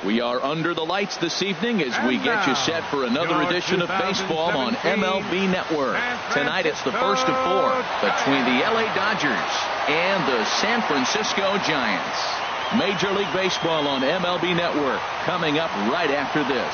We are under the lights this evening as we get you set for another edition of baseball on MLB Network. Tonight it's the first of four between the LA Dodgers and the San Francisco Giants. Major League Baseball on MLB Network coming up right after this.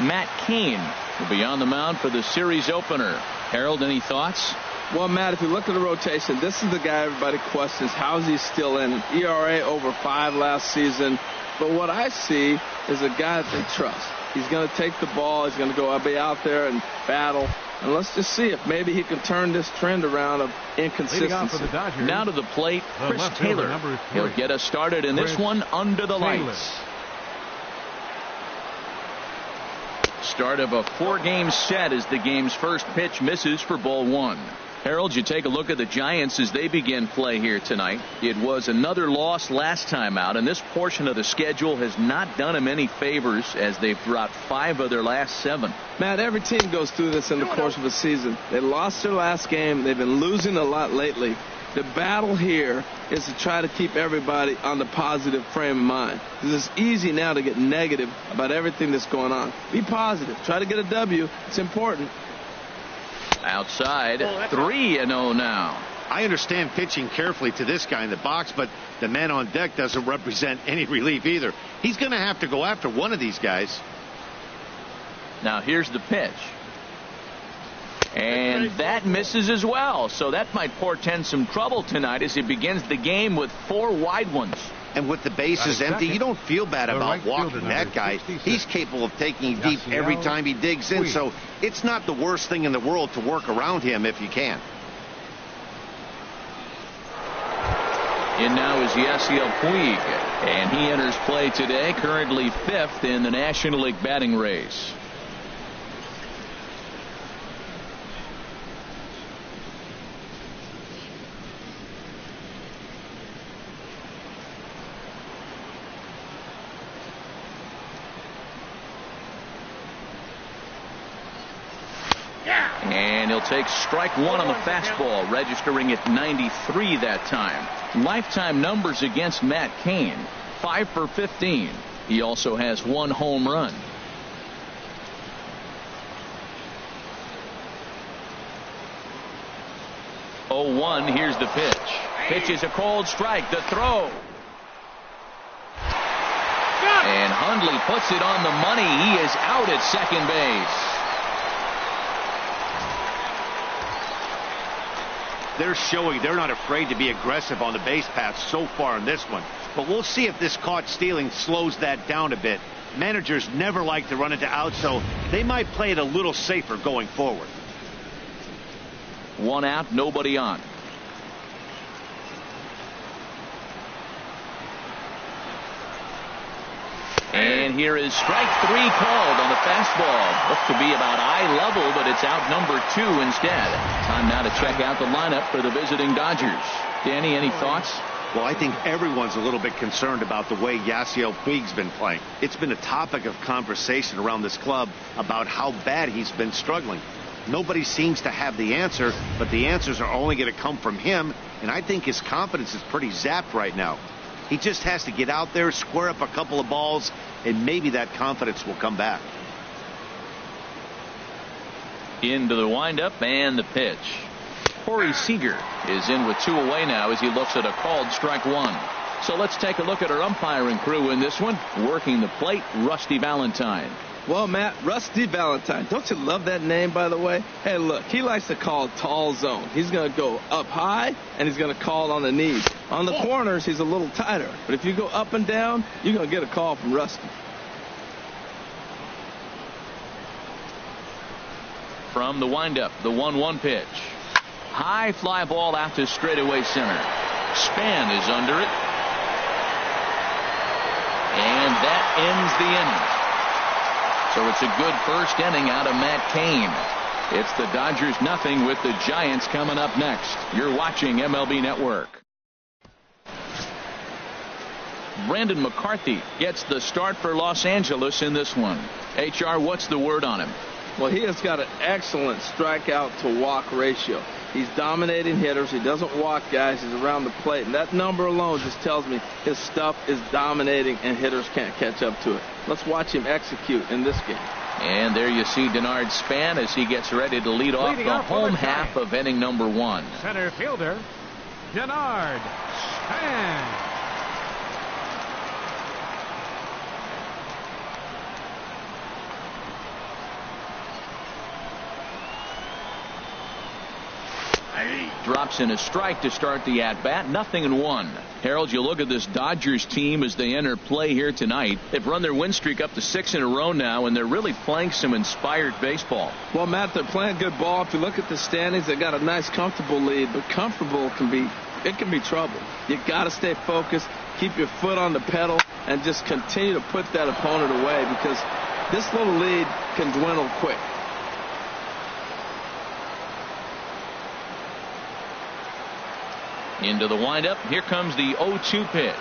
Matt Cain will be on the mound for the series opener. Harold, any thoughts? Well, Matt, if you look at the rotation, this is the guy everybody questions. How is he still in? ERA over 5 last season. But what I see is a guy that they trust. He's going to take the ball. He's going to go be out there and battle. And let's just see if maybe he can turn this trend around of inconsistency. Now to the plate, Chris Taylor. He'll get us started in this one under the lights. Start of a 4-game set as the game's first pitch misses for ball 1. Harold, you take a look at the Giants as they begin play here tonight. It was another loss last time out, and this portion of the schedule has not done them any favors as they've dropped 5 of their last 7. Matt, every team goes through this in the course of a season. They lost their last game. They've been losing a lot lately. The battle here is to try to keep everybody on the positive frame of mind. Because it's easy now to get negative about everything that's going on. Be positive. Try to get a W. It's important. Outside, 3-0 now. I understand pitching carefully to this guy in the box, but the man on deck doesn't represent any relief either. He's going to have to go after one of these guys. Now here's the pitch. And that misses as well. So that might portend some trouble tonight as he begins the game with 4 wide ones. And with the bases empty, you don't feel bad about walking that guy. He's capable of taking deep every time he digs in, so it's not the worst thing in the world to work around him if you can. In now is Yasiel Puig, and he enters play today, currently 5th in the National League batting race. And he'll take strike 1 on the fastball, registering at 93 that time. Lifetime numbers against Matt Cain, 5 for 15. He also has 1 home run. Oh, 1, here's the pitch. Pitch is a cold strike. The throw. And Hundley puts it on the money. He is out at second base. They're showing they're not afraid to be aggressive on the base path so far in this one. But we'll see if this caught stealing slows that down a bit. Managers never like to run into outs, so they might play it a little safer going forward. 1 out, nobody on. And here is strike 3 called on the fastball. Looked to be about eye level, but it's out number 2 instead. Time now to check out the lineup for the visiting Dodgers. Danny, any thoughts? Well, I think everyone's a little bit concerned about the way Yasiel Puig's been playing. It's been a topic of conversation around this club about how bad he's been struggling. Nobody seems to have the answer, but the answers are only going to come from him, and I think his confidence is pretty zapped right now. He just has to get out there, square up a couple of balls, and maybe that confidence will come back. Into the windup and the pitch. Corey Seager is in with 2 away now as he looks at a called strike 1. So let's take a look at our umpiring crew in this one. Working the plate, Rusty Valentine. Well, Matt, Rusty Valentine. Don't you love that name, by the way? Hey, look, he likes to call tall zone. He's going to go up high, and he's going to call on the knees. On the corners, he's a little tighter. But if you go up and down, you're going to get a call from Rusty. From the windup, the 1-1 pitch. High fly ball out to straightaway center. Span is under it. And that ends the inning. So it's a good first inning out of Matt Cain. It's the Dodgers 0 with the Giants coming up next. You're watching MLB Network. Brandon McCarthy gets the start for Los Angeles in this one. HR, what's the word on him? Well, he has got an excellent strikeout to walk ratio. He's dominating hitters. He doesn't walk guys. He's around the plate. And that number alone just tells me his stuff is dominating and hitters can't catch up to it. Let's watch him execute in this game. And there you see Denard Span as he gets ready to lead off the home half of inning number 1. Center fielder, Denard Span. Drops in a strike to start the at-bat. 0-1. Harold, you look at this Dodgers team as they enter play here tonight. They've run their win streak up to 6 in a row now, and they're really playing some inspired baseball. Well, Matt, they're playing good ball. If you look at the standings, they got a nice, comfortable lead, but comfortable can be trouble. You got to stay focused, keep your foot on the pedal, and just continue to put that opponent away because this little lead can dwindle quick. Into the windup. Here comes the 0-2 pitch.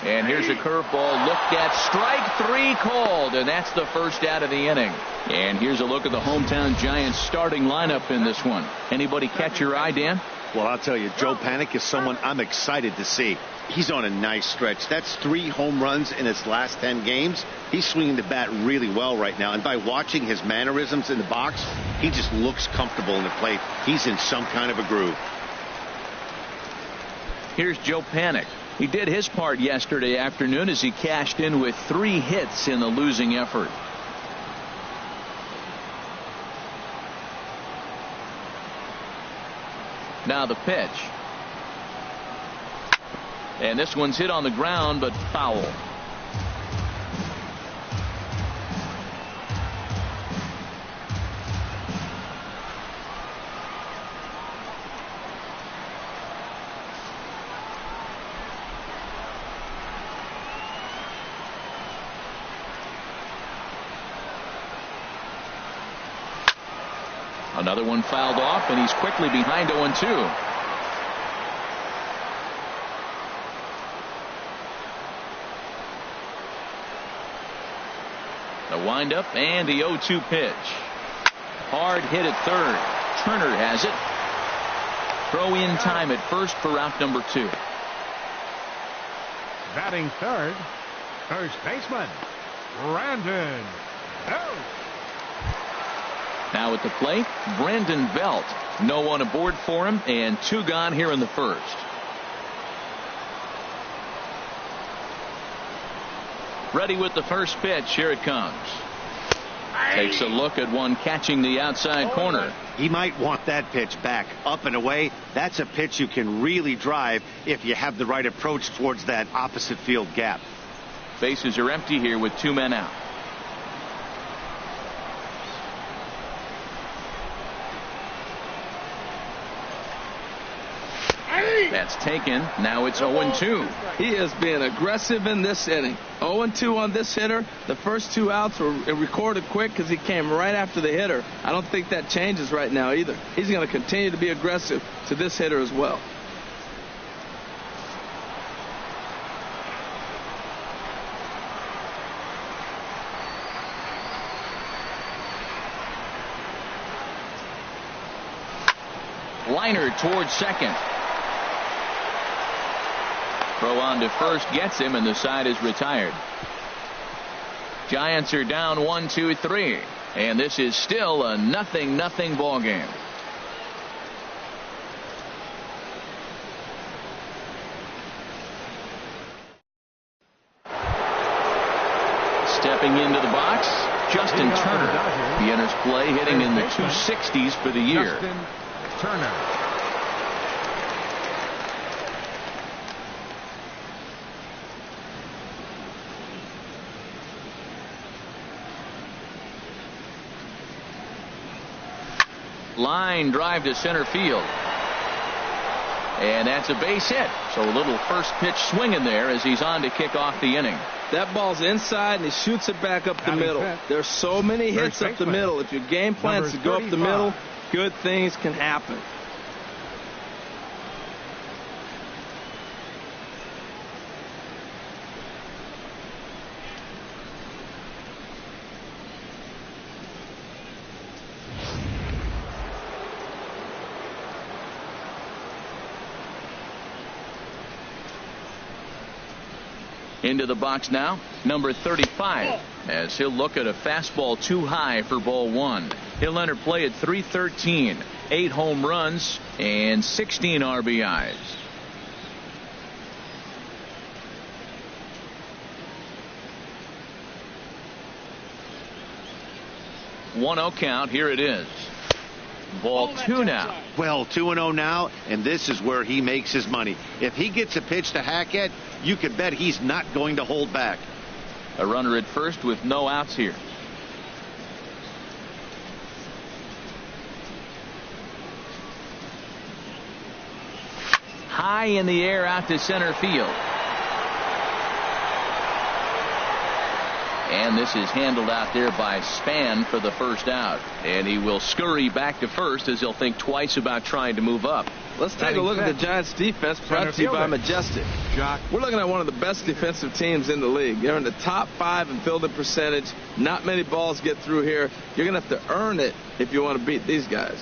And here's a curveball looked at. Strike 3 called. And that's the first out of the inning. And here's a look at the hometown Giants starting lineup in this one. Anybody catch your eye, Dan? Well, I'll tell you, Joe Panik is someone I'm excited to see. He's on a nice stretch. That's 3 home runs in his last 10 games. He's swinging the bat really well right now. And by watching his mannerisms in the box, he just looks comfortable in the plate. He's in some kind of a groove. Here's Joe Panik. He did his part yesterday afternoon as he cashed in with 3 hits in the losing effort. Now the pitch. And this one's hit on the ground, but foul. Another one fouled off, and he's quickly behind 0-2. The windup and the 0-2 pitch. Hard hit at third. Turner has it. Throw in time at first for out number 2. Batting third, first baseman, Brandon Belt. Now at the plate, Brandon Belt. No one aboard for him, and 2 gone here in the first. Ready with the first pitch. Here it comes. Takes a look at one catching the outside corner. He might want that pitch back, up and away. That's a pitch you can really drive if you have the right approach towards that opposite field gap. Bases are empty here with 2 men out. That's taken. Now it's 0-2. He is being aggressive in this inning. 0-2 on this hitter. The first 2 outs were recorded quick because he came right after the hitter. I don't think that changes right now either. He's going to continue to be aggressive to this hitter as well. Liner towards second. Throw on to first gets him, and the side is retired. Giants are down 1-2-3, and this is still a 0-0 ball game. Stepping into the box, Justin Turner. He enters play hitting in the 260s for the year. Justin Turner. Line drive to center field. And that's a base hit. So a little first pitch swinging there as he's on to kick off the inning. That ball's inside, and he shoots it back up the middle. There's so many hits up the middle. If your game plan's to go up the middle, good things can happen. Into the box now, number 35, as he'll look at a fastball too high for ball one. He'll enter play at 313, 8 home runs and 16 RBIs. One-0 count. Here it is. Ball two now. Well, 2-0 now, and this is where he makes his money. If he gets a pitch to hack at, you can bet he's not going to hold back. A runner at first with no outs here. High in the air out to center field. And this is handled out there by Span for the first out. And he will scurry back to first as he'll think twice about trying to move up. Let's take a look at the Giants defense brought to you by Majestic. We're looking at one of the best defensive teams in the league. They're in the top 5 in fielding percentage. Not many balls get through here. You're going to have to earn it if you want to beat these guys.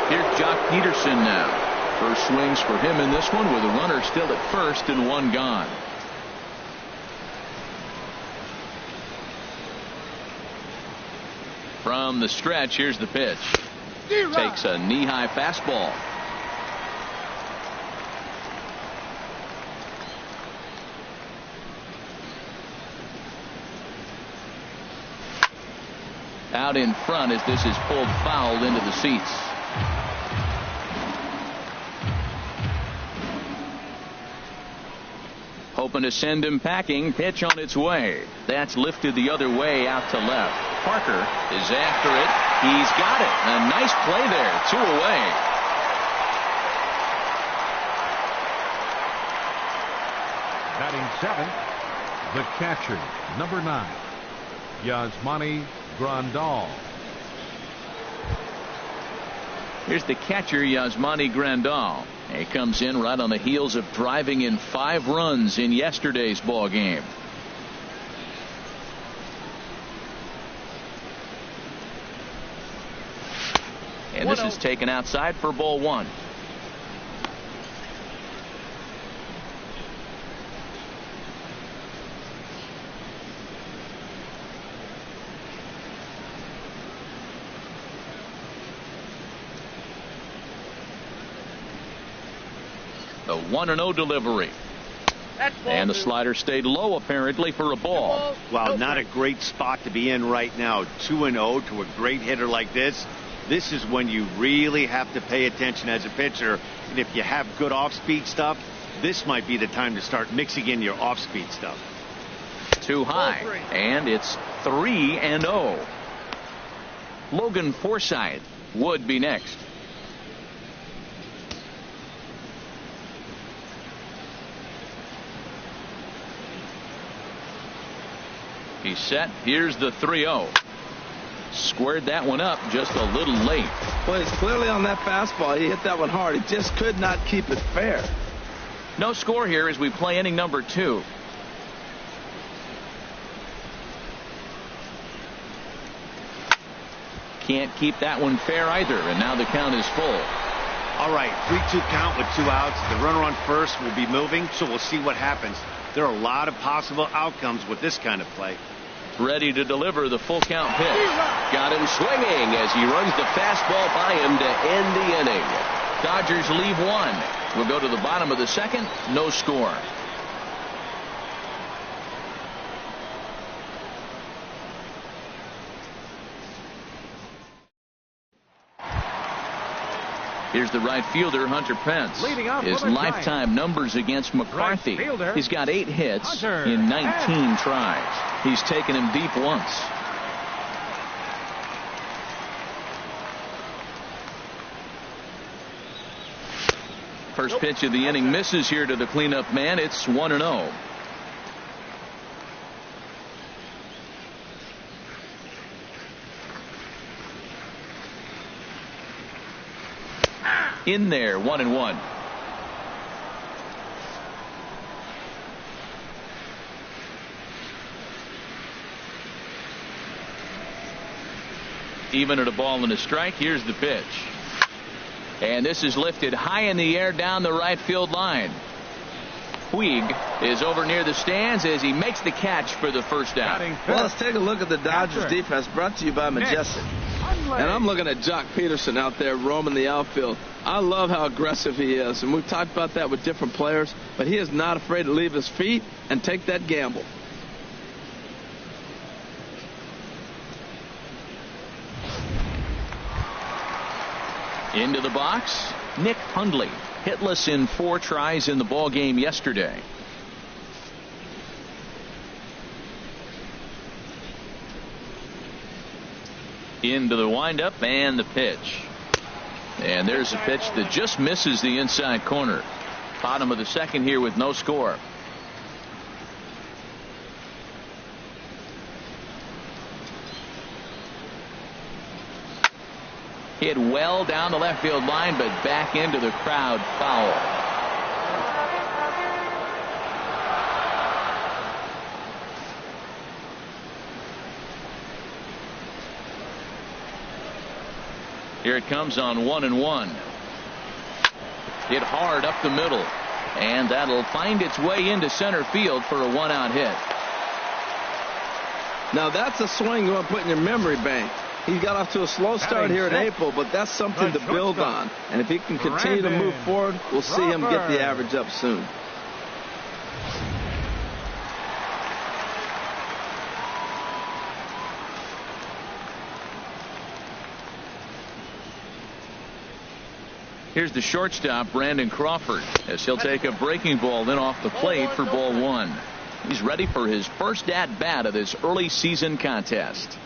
Here's Jock Peterson now. First swings for him in this one with a runner still at first and one gone. From the stretch, here's the pitch. Takes a knee-high fastball. Out in front as this is pulled foul into the seats. Hoping to send him packing. Pitch on its way. That's lifted the other way out to left. Parker is after it. He's got it. A nice play there. 2 away. Batting 7th, the catcher, number 9, Yasmani Grandal. Here's the catcher, Yasmani Grandal. He comes in right on the heels of driving in 5 runs in yesterday's ball game. And this is taken outside for ball one. The 1-0 delivery. And the slider stayed low apparently for a ball. Well, not a great spot to be in right now. 2-0 to a great hitter like this. This is when you really have to pay attention as a pitcher. And if you have good off-speed stuff, this might be the time to start mixing in your off-speed stuff. Too high. And it's 3-0. Logan Forsythe would be next. He's set. Here's the 3-0. Squared that one up just a little late. Well, he's clearly on that fastball. He hit that one hard. He just could not keep it fair. No score here as we play inning number 2. Can't keep that one fair either, and now the count is full. All right, 3-2 count with 2 outs. The runner on first will be moving, so we'll see what happens. There are a lot of possible outcomes with this kind of play. Ready to deliver the full count pitch. Got him swinging as he runs the fastball by him to end the inning. Dodgers leave 1. We'll go to the bottom of the second. No score. Here's the right fielder, Hunter Pence. His lifetime numbers against McCarthy. He's got 8 hits in 19 tries. He's taken him deep once. First pitch of the inning misses here to the cleanup man. It's 1-0. In there, 1-1. Even at a ball and a strike. Here's the pitch. And this is lifted high in the air down the right field line. Puig is over near the stands as he makes the catch for the first down. Well, let's take a look at the Dodgers defense, brought to you by Majestic. And I'm looking at Jock Peterson out there roaming the outfield. I love how aggressive he is, and we've talked about that with different players, but he is not afraid to leave his feet and take that gamble. Into the box, Nick Hundley, hitless in 4 tries in the ball game yesterday. Into the windup and the pitch. And there's a pitch that just misses the inside corner. Bottom of the second here with no score. Hit well down the left field line, but back into the crowd, foul. Here it comes on 1-1. Hit hard up the middle, and that'll find its way into center field for a 1-out hit. Now that's a swing you want to put in your memory bank. He got off to a slow start here in April, but that's something to build on. And if he can continue to move forward, we'll see him get the average up soon. Here's the shortstop, Brandon Crawford, as he'll take a breaking ball in off the plate for ball 1. He's ready for his first at-bat of this early season contest.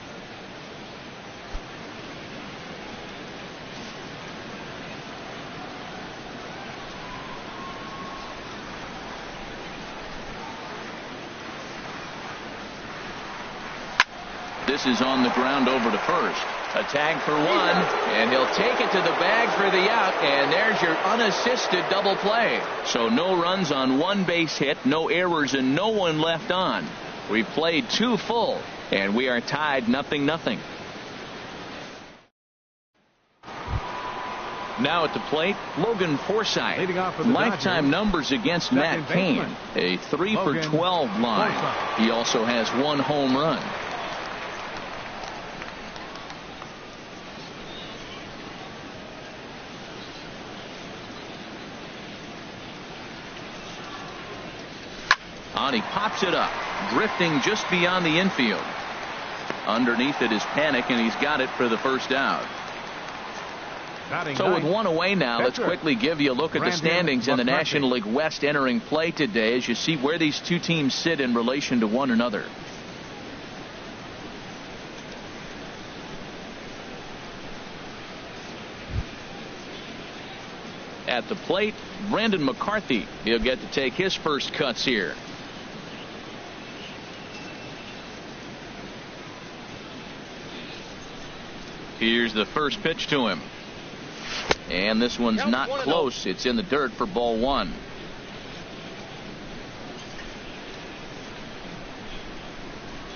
This is on the ground over to first. A tag for 1, and he'll take it to the bag for the out, and there's your unassisted double play. So no runs on 1 base hit, no errors, and no one left on. We've played 2 full, and we are tied 0-0. Now at the plate, Logan Forsythe. Lifetime numbers against Matt Cain. A 3 for 12 line. He also has 1 home run. He pops it up, drifting just beyond the infield. Underneath it is Panic, and he's got it for the first out. So with 1 away now, let's quickly give you a look at the standings in the National League West entering play today as you see where these 2 teams sit in relation to one another. At the plate, Brandon McCarthy. He'll get to take his first cuts here. Here's the first pitch to him. And this one's not close. It's in the dirt for ball 1.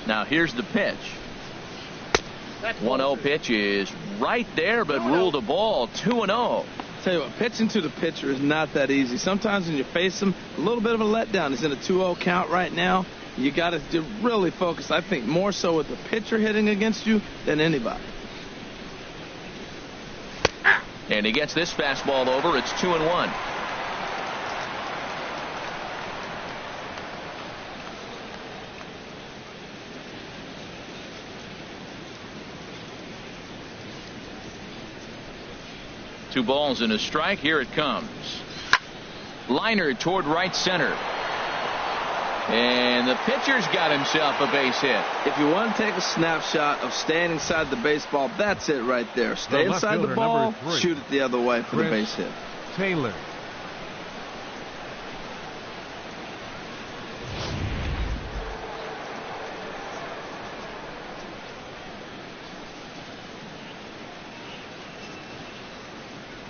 Now here's the pitch. 1-0 pitch is right there, but ruled a ball. 2-0. Tell you what, pitching to the pitcher is not that easy. Sometimes when you face him, a little bit of a letdown. He's in a 2-0 count right now. You got to really focus, I think, more so with the pitcher hitting against you than anybody. And he gets this fastball over. It's 2-1. Two balls and a strike. Here it comes. Liner toward right center. And the pitcher's got himself a base hit. If you want to take a snapshot of staying inside the baseball, that's it right there. Stay inside the ball, shoot it the other way for the base hit. Taylor.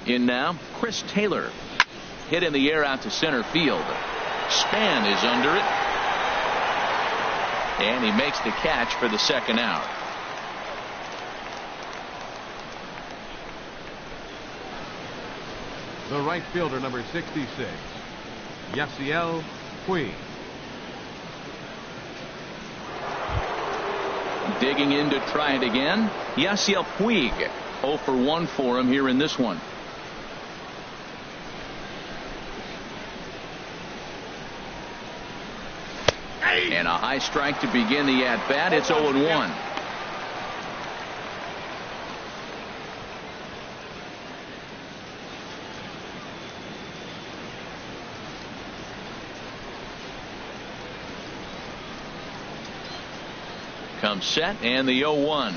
In now, Chris Taylor. Hit in the air out to center field. Span is under it. And he makes the catch for the second out. The right fielder, number 66, Yasiel Puig. Digging in to try it again. Yasiel Puig. 0 for 1 for him here in this one. And a high strike to begin the at-bat. It's 0-1. Comes set, and the 0-1.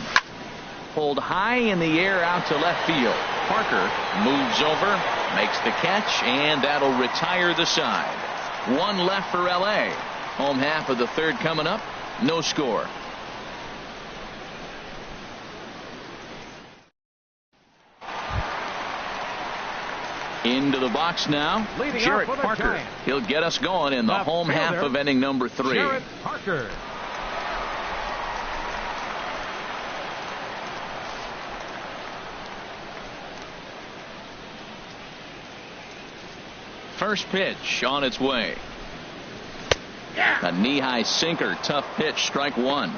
Pulled high in the air out to left field. Parker moves over, makes the catch, and that'll retire the side. One left for L.A. Home half of the third coming up. No score. Into the box now. Jarrett Parker. He'll get us going in the home half of inning number 3. Jarrett Parker. First pitch on its way. A knee-high sinker. Tough pitch. Strike 1.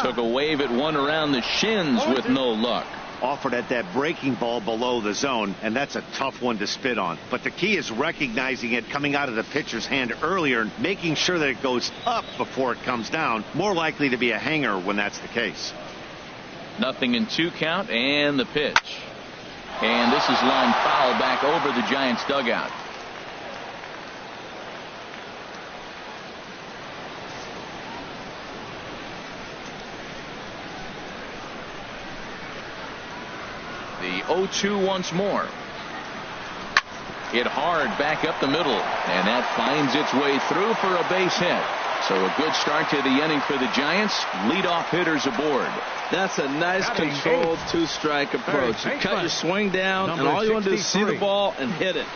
Took a wave at one around the shins with no luck. Offered at that breaking ball below the zone, and that's a tough one to spit on. But the key is recognizing it coming out of the pitcher's hand earlier and making sure that it goes up before it comes down. More likely to be a hanger when that's the case. 0-2 count, and the pitch. And this is line foul back over the Giants dugout. The 0-2 once more. Hit hard back up the middle, and that finds its way through for a base hit. So a good start to the inning for the Giants. Leadoff hitters aboard. That's a nice controlled two-strike approach. You cut your swing down, and all you want to do is see the ball and hit it.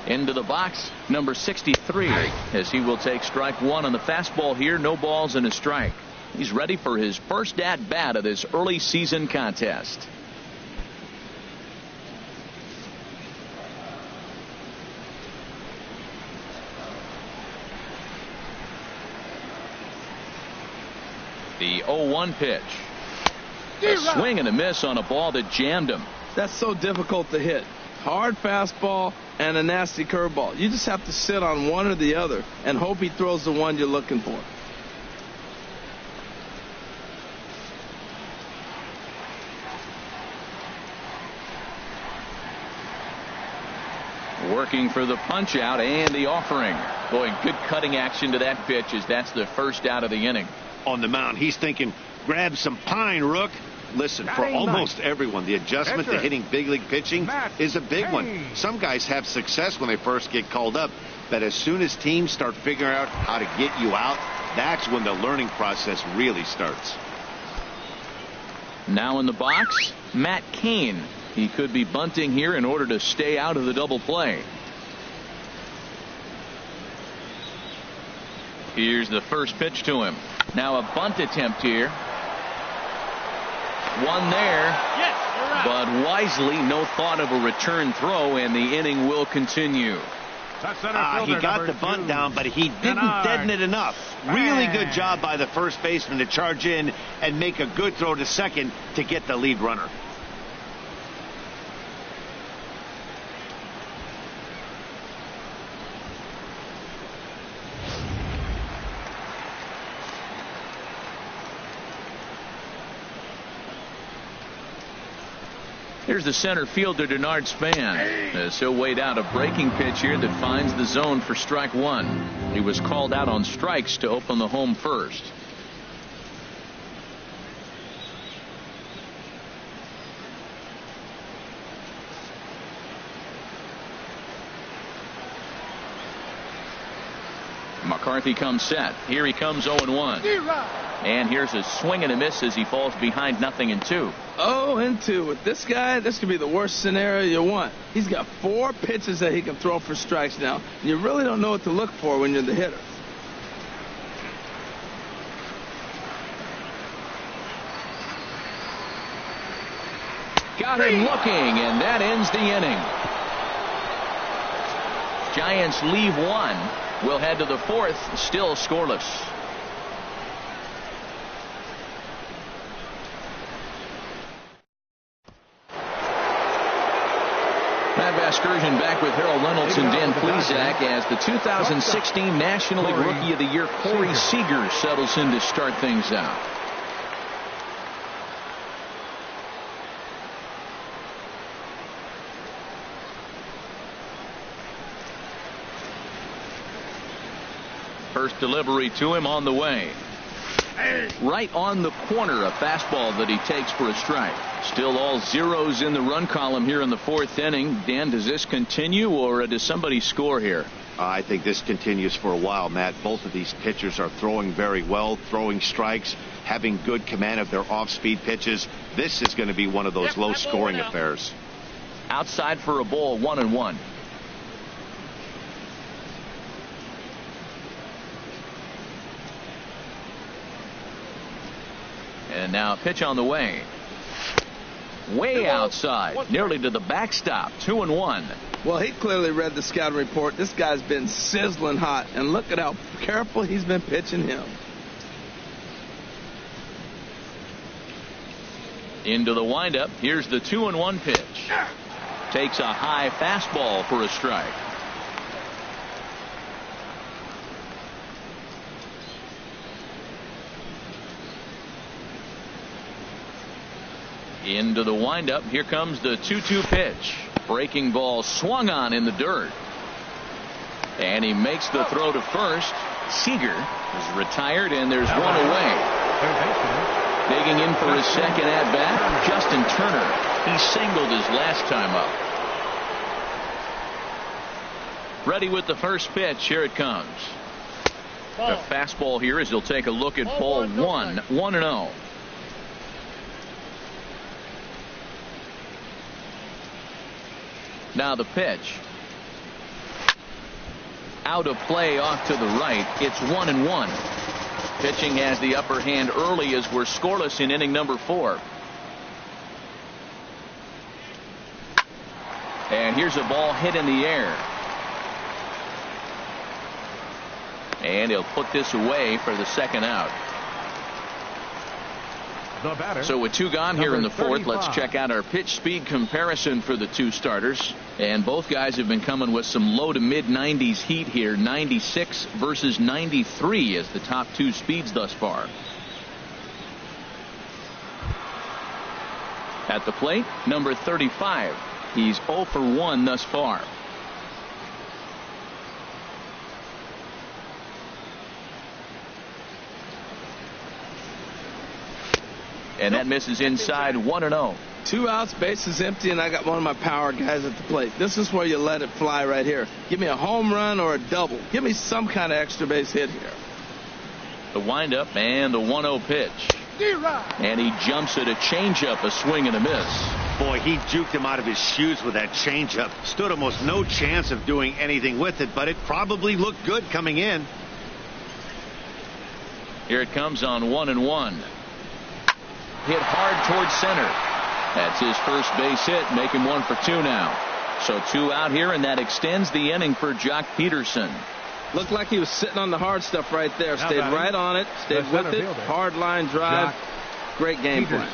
Into the box, number 63, as he will take strike 1 on the fastball here. No balls and a strike. He's ready for his first at-bat of this early season contest. The 0-1 pitch. A swing and a miss on a ball that jammed him. That's so difficult to hit. Hard fastball and a nasty curveball. You just have to sit on one or the other and hope he throws the one you're looking for. Working for the punch out and the offering. Boy, good cutting action to that pitch, as that's the first out of the inning. On the mound, he's thinking, grab some pine, Rook. Listen, for almost everyone, the adjustment to hitting big league pitching is a big one. Some guys have success when they first get called up, but as soon as teams start figuring out how to get you out, that's when the learning process really starts. Now in the box, Matt Cain. He could be bunting here in order to stay out of the double play. Here's the first pitch to him. Now a bunt attempt here. One there, but wisely, no thought of a return throw, and the inning will continue. He got the bunt down, but he didn't deaden it enough. Really good job by the first baseman to charge in and make a good throw to second to get the lead runner. Here's the center fielder, Denard Span, as he'll wait out a breaking pitch here that finds the zone for strike 1. He was called out on strikes to open the home first. McCarthy comes set. Here he comes 0-1. And here's a swing and a miss as he falls behind 0-2. 0-2. With this guy, this could be the worst scenario you want. He's got 4 pitches that he can throw for strikes now. You really don't know what to look for when you're the hitter. Got him looking, and that ends the inning. Giants leave 1. We'll head to the 4th, still scoreless. Matt Vasgersian back with Harold Reynolds and Dan Plesac as the 2016 National League Rookie of the Year Corey Seager settles in to start things out. First delivery to him on the way. Right on the corner, a fastball that he takes for a strike. Still all zeros in the run column here in the 4th inning. Dan, does this continue, or does somebody score here? I think this continues for a while, Matt. Both of these pitchers are throwing very well, throwing strikes, having good command of their off-speed pitches. This is going to be one of those low-scoring affairs. Outside for a ball, 1-1. And now a pitch on the way. Way outside, nearly to the backstop. 2-1. Well, he clearly read the scouting report. This guy's been sizzling hot, and look at how careful he's been pitching him. Into the windup. Here's the 2-1 pitch. Takes a high fastball for a strike. Into the windup. Here comes the 2-2 pitch. Breaking ball swung on in the dirt. And he makes the throw to first. Seager is retired, and there's one away. Digging in for his second at-bat, Justin Turner. He singled his last time up. Ready with the first pitch. Here it comes. A fastball here as he'll take a look at ball 1. 1-0. Now the pitch. Out of play off to the right. It's 1-1. Pitching has the upper hand early as we're scoreless in inning number 4. And here's a ball hit in the air. And he'll put this away for the second out. So with 2 gone here in the 4th, let's check out our pitch speed comparison for the 2 starters. And both guys have been coming with some low to mid 90s heat here. 96 versus 93 as the top 2 speeds thus far. At the plate, number 35. He's 0 for 1 thus far. And that misses inside. 1-0. 2 outs, bases empty, and I got one of my power guys at the plate. This is where you let it fly right here. Give me a home run or a double. Give me some kind of extra base hit here. The windup and the 1-0 pitch. And he jumps at a changeup, a swing and a miss. Boy, he juked him out of his shoes with that changeup. Stood almost no chance of doing anything with it, but it probably looked good coming in. Here it comes on 1-1. Hit hard towards center. That's his first base hit. Make him 1 for 2 now. So 2 out here, and that extends the inning for Jock Peterson. Looked like he was sitting on the hard stuff right there. Stayed right on it. Stayed with it. Hard line drive. Great game plan.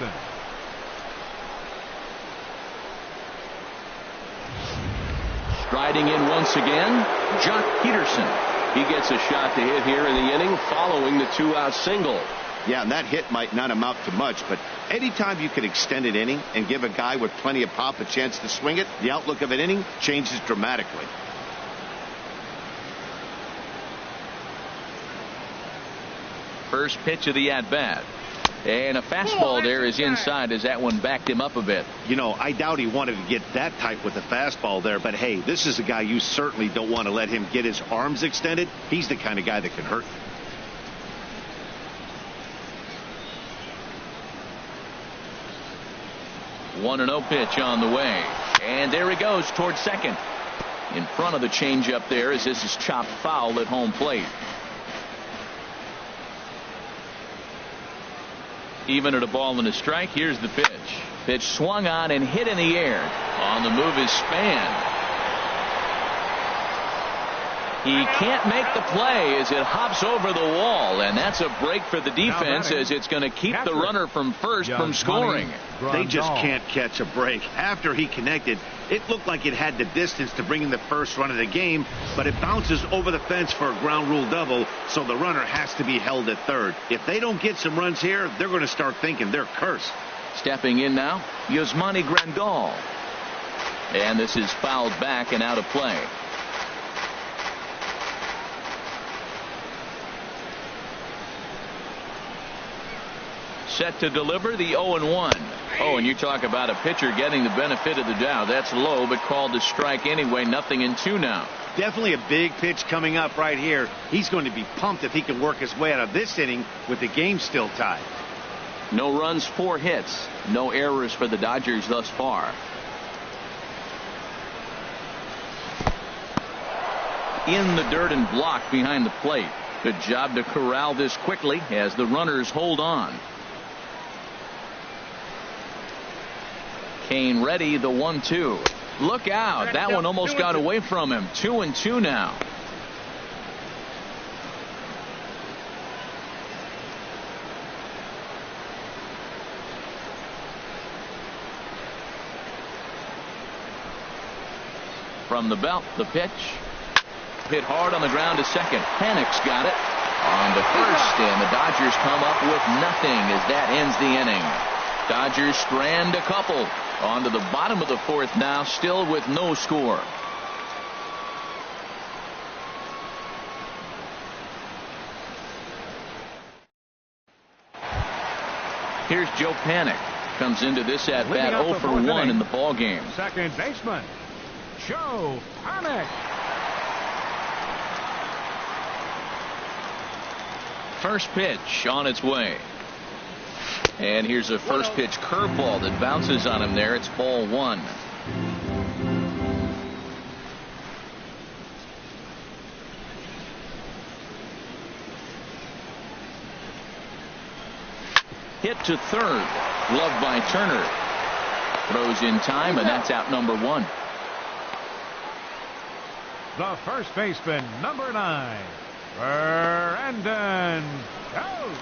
Striding in once again, Jock Peterson. He gets a shot to hit here in the inning following the 2-out single. Yeah, and that hit might not amount to much, but anytime you can extend an inning and give a guy with plenty of pop a chance to swing it, the outlook of an inning changes dramatically. First pitch of the at-bat. And a fastball there is inside as that one backed him up a bit. You know, I doubt he wanted to get that tight with the fastball there, but hey, this is a guy you certainly don't want to let him get his arms extended. He's the kind of guy that can hurt. One 1-0 pitch on the way. And there he goes towards second. In front of the changeup there as this is chopped foul at home plate. Even at a ball and a strike, here's the pitch. Pitch swung on and hit in the air. On the move is Span. He can't make the play as it hops over the wall, and that's a break for the defense as it's going to keep the runner from first from scoring. They just can't catch a break. After he connected, it looked like it had the distance to bring in the first run of the game, but it bounces over the fence for a ground rule double, so the runner has to be held at third. If they don't get some runs here, they're going to start thinking they're cursed. Stepping in now, Yasmani Grandal. And this is fouled back and out of play. Set to deliver the 0-1. Oh, and you talk about a pitcher getting the benefit of the doubt. That's low, but called a strike anyway. 0-2 now. Definitely a big pitch coming up right here. He's going to be pumped if he can work his way out of this inning with the game still tied. No runs, 4 hits. No errors for the Dodgers thus far. In the dirt and blocked behind the plate. Good job to corral this quickly as the runners hold on. Kane ready, the 1-2. Look out. That one almost got away from him. 2-2 now. From the belt, the pitch. Hit hard on the ground to second. Panic's got it. On to first, and the Dodgers come up with nothing as that ends the inning. Dodgers strand a couple. On to the bottom of the 4th now, still with no score. Here's Joe Panik. Comes into this at bat 0 for 1 in the ball game. Second baseman, Joe Panik. First pitch on its way. And here's a first pitch curveball that bounces on him there. It's ball 1. Hit to third. Gloved by Turner. Throws in time, and that's out number 1. The first baseman, number 9, Brandon Belt.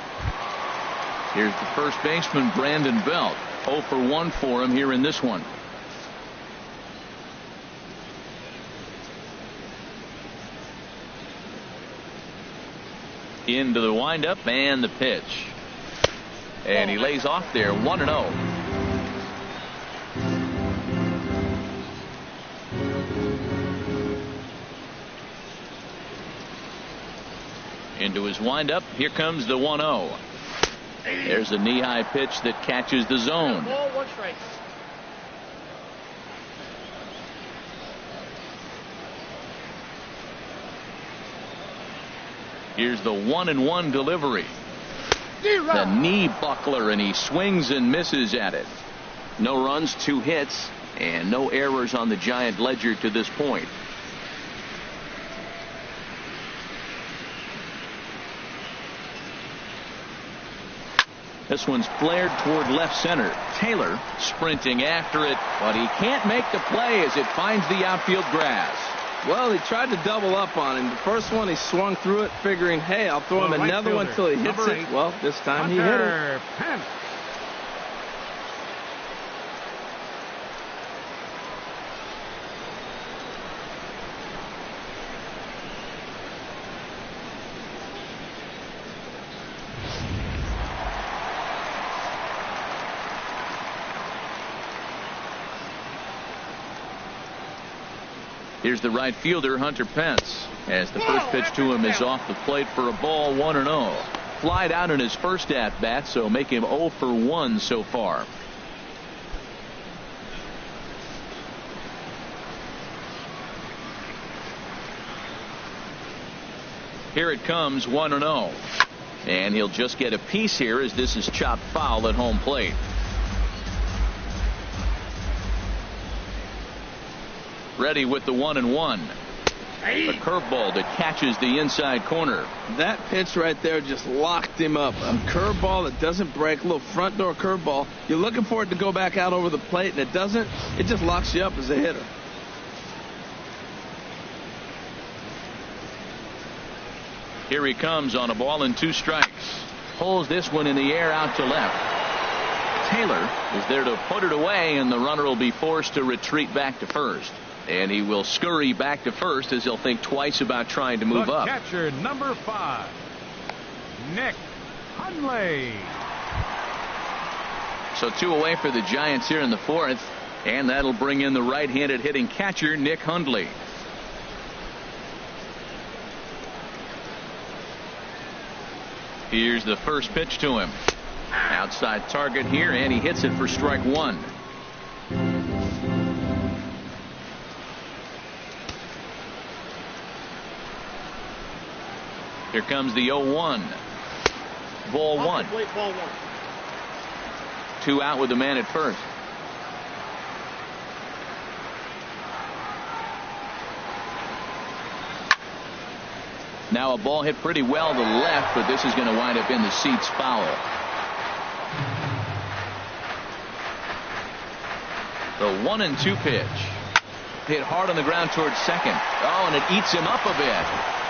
Here's the first baseman, Brandon Belt. 0 for 1 for him here in this one. Into the windup and the pitch. And he lays off there, 1-0. Into his windup. Here comes the 1-0. There's a knee-high pitch that catches the zone. Here's the 1-1 delivery. The knee buckler, and he swings and misses at it. No runs, 2 hits, and no errors on the Giant ledger to this point. This one's flared toward left center. Taylor sprinting after it, but he can't make the play as it finds the outfield grass. Well, he tried to double up on him. The first one, he swung through it, figuring, hey, I'll throw him another one till he hits it. Well, this time he hit it. Here's the right fielder, Hunter Pence, as the first pitch to him is off the plate for a ball, 1-0. flied out in his first at bat, so make him 0 for 1 so far. Here it comes, 1-0. And he'll just get a piece here as this is chopped foul at home plate. Ready with the 1-1. A curveball that catches the inside corner. That pitch right there just locked him up. A curveball that doesn't break, a little front door curveball. You're looking for it to go back out over the plate, and it doesn't. It just locks you up as a hitter. Here he comes on a ball and 2 strikes. Pulls this one in the air out to left. Taylor is there to put it away, and the runner will be forced to retreat back to first. And he will scurry back to first as he'll think twice about trying to move up. Catcher number 5, Nick Hundley. So 2 away for the Giants here in the 4th, and that'll bring in the right-handed hitting catcher Nick Hundley. Here's the first pitch to him. Outside target here, and he hits it for strike 1. Here comes the 0-1. Ball 1. 2 out with the man at first. Now a ball hit pretty well to the left, but this is going to wind up in the seats foul. The 1-2 pitch. Hit hard on the ground towards second. Oh, and it eats him up a bit.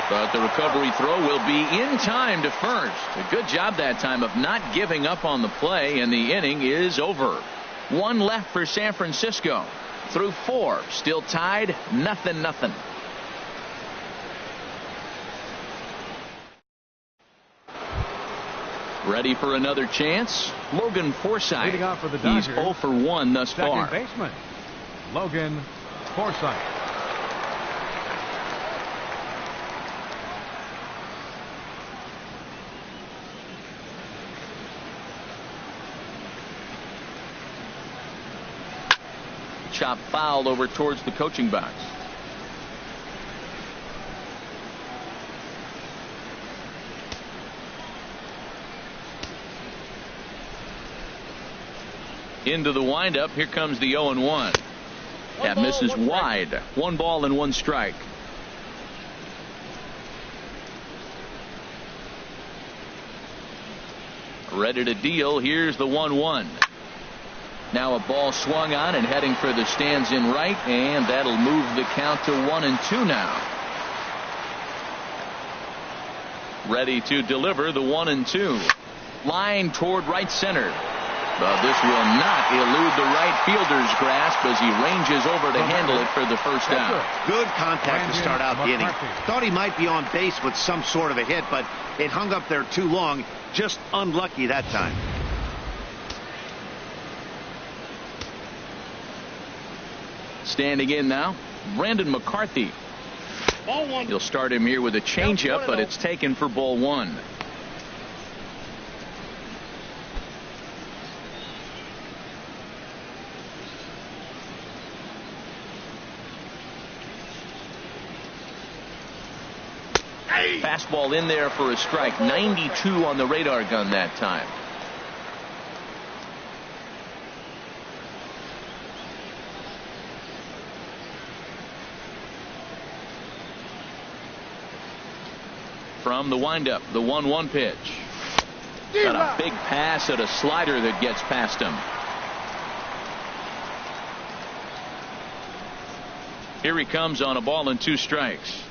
But the recovery throw will be in time to first. A good job that time of not giving up on the play, and the inning is over. 1 left for San Francisco. Through 4. Still tied, 0-0. Ready for another chance? Logan Forsythe. Leading off for the Dodgers, he's 0 for 1 thus far. Second baseman, Logan Forsythe. Chop foul over towards the coaching box. Into the windup. Here comes the 0-1. That misses wide. 1 ball and 1 strike. Ready to deal. Here's the 1-1. Now a ball swung on and heading for the stands in right, and that'll move the count to 1-2 now. Ready to deliver the 1-2. Line toward right center. But this will not elude the right fielder's grasp as he ranges over to handle it for the first out. Good contact to start out the inning. Thought he might be on base with some sort of a hit, but it hung up there too long. Just unlucky that time. Standing in now, Brandon McCarthy. Ball 1. You'll start him here with a changeup, but it's taken for ball 1. Fastball in there for a strike. 92 on the radar gun that time. From the windup, the 1-1 pitch. Got a big pass at a slider that gets past him. Here he comes on a ball and 2 strikes.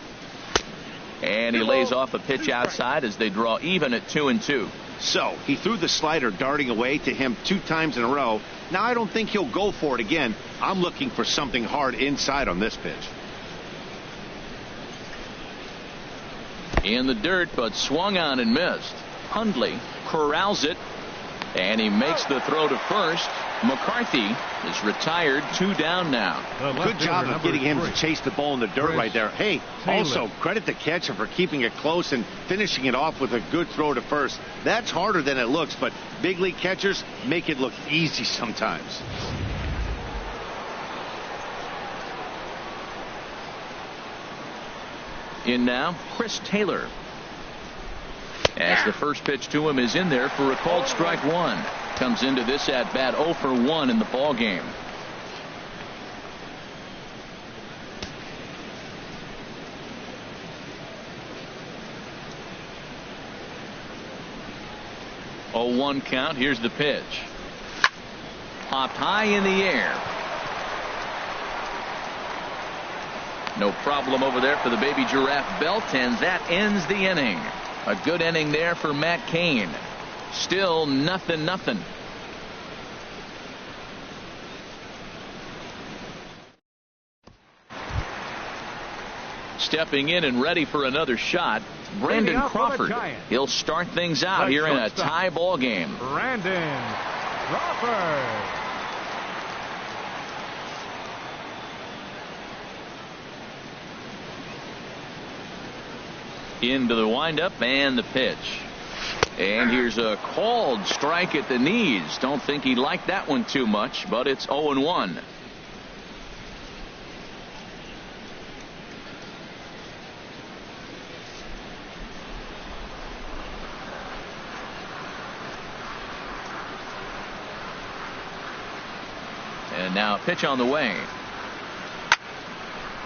And he lays off a pitch outside as they draw even at 2-2. So he threw the slider darting away to him 2 times in a row. Now I don't think he'll go for it again. I'm looking for something hard inside on this pitch. In the dirt, but swung on and missed. Hundley corrals it, and he makes the throw to first. McCarthy is retired, 2 down now. Good job of getting him to chase the ball in the dirt right there. Hey, also credit the catcher for keeping it close and finishing it off with a good throw to first. That's harder than it looks, but big league catchers make it look easy sometimes. In now, Chris Taylor. As the first pitch to him is in there for a called strike 1. Comes into this at bat 0 for 1 in the ball game. Oh, 1 count. Here's the pitch. Popped high in the air. No problem over there for the baby giraffe belt, and that ends the inning. A good inning there for Matt Cain. Still nothing. Stepping in and ready for another shot, Brandon Crawford. He'll start things out here in a tie ball game. Brandon Crawford. Into the windup and the pitch. And here's a called strike at the knees. Don't think he liked that one too much, but it's 0-1. And now a pitch on the way.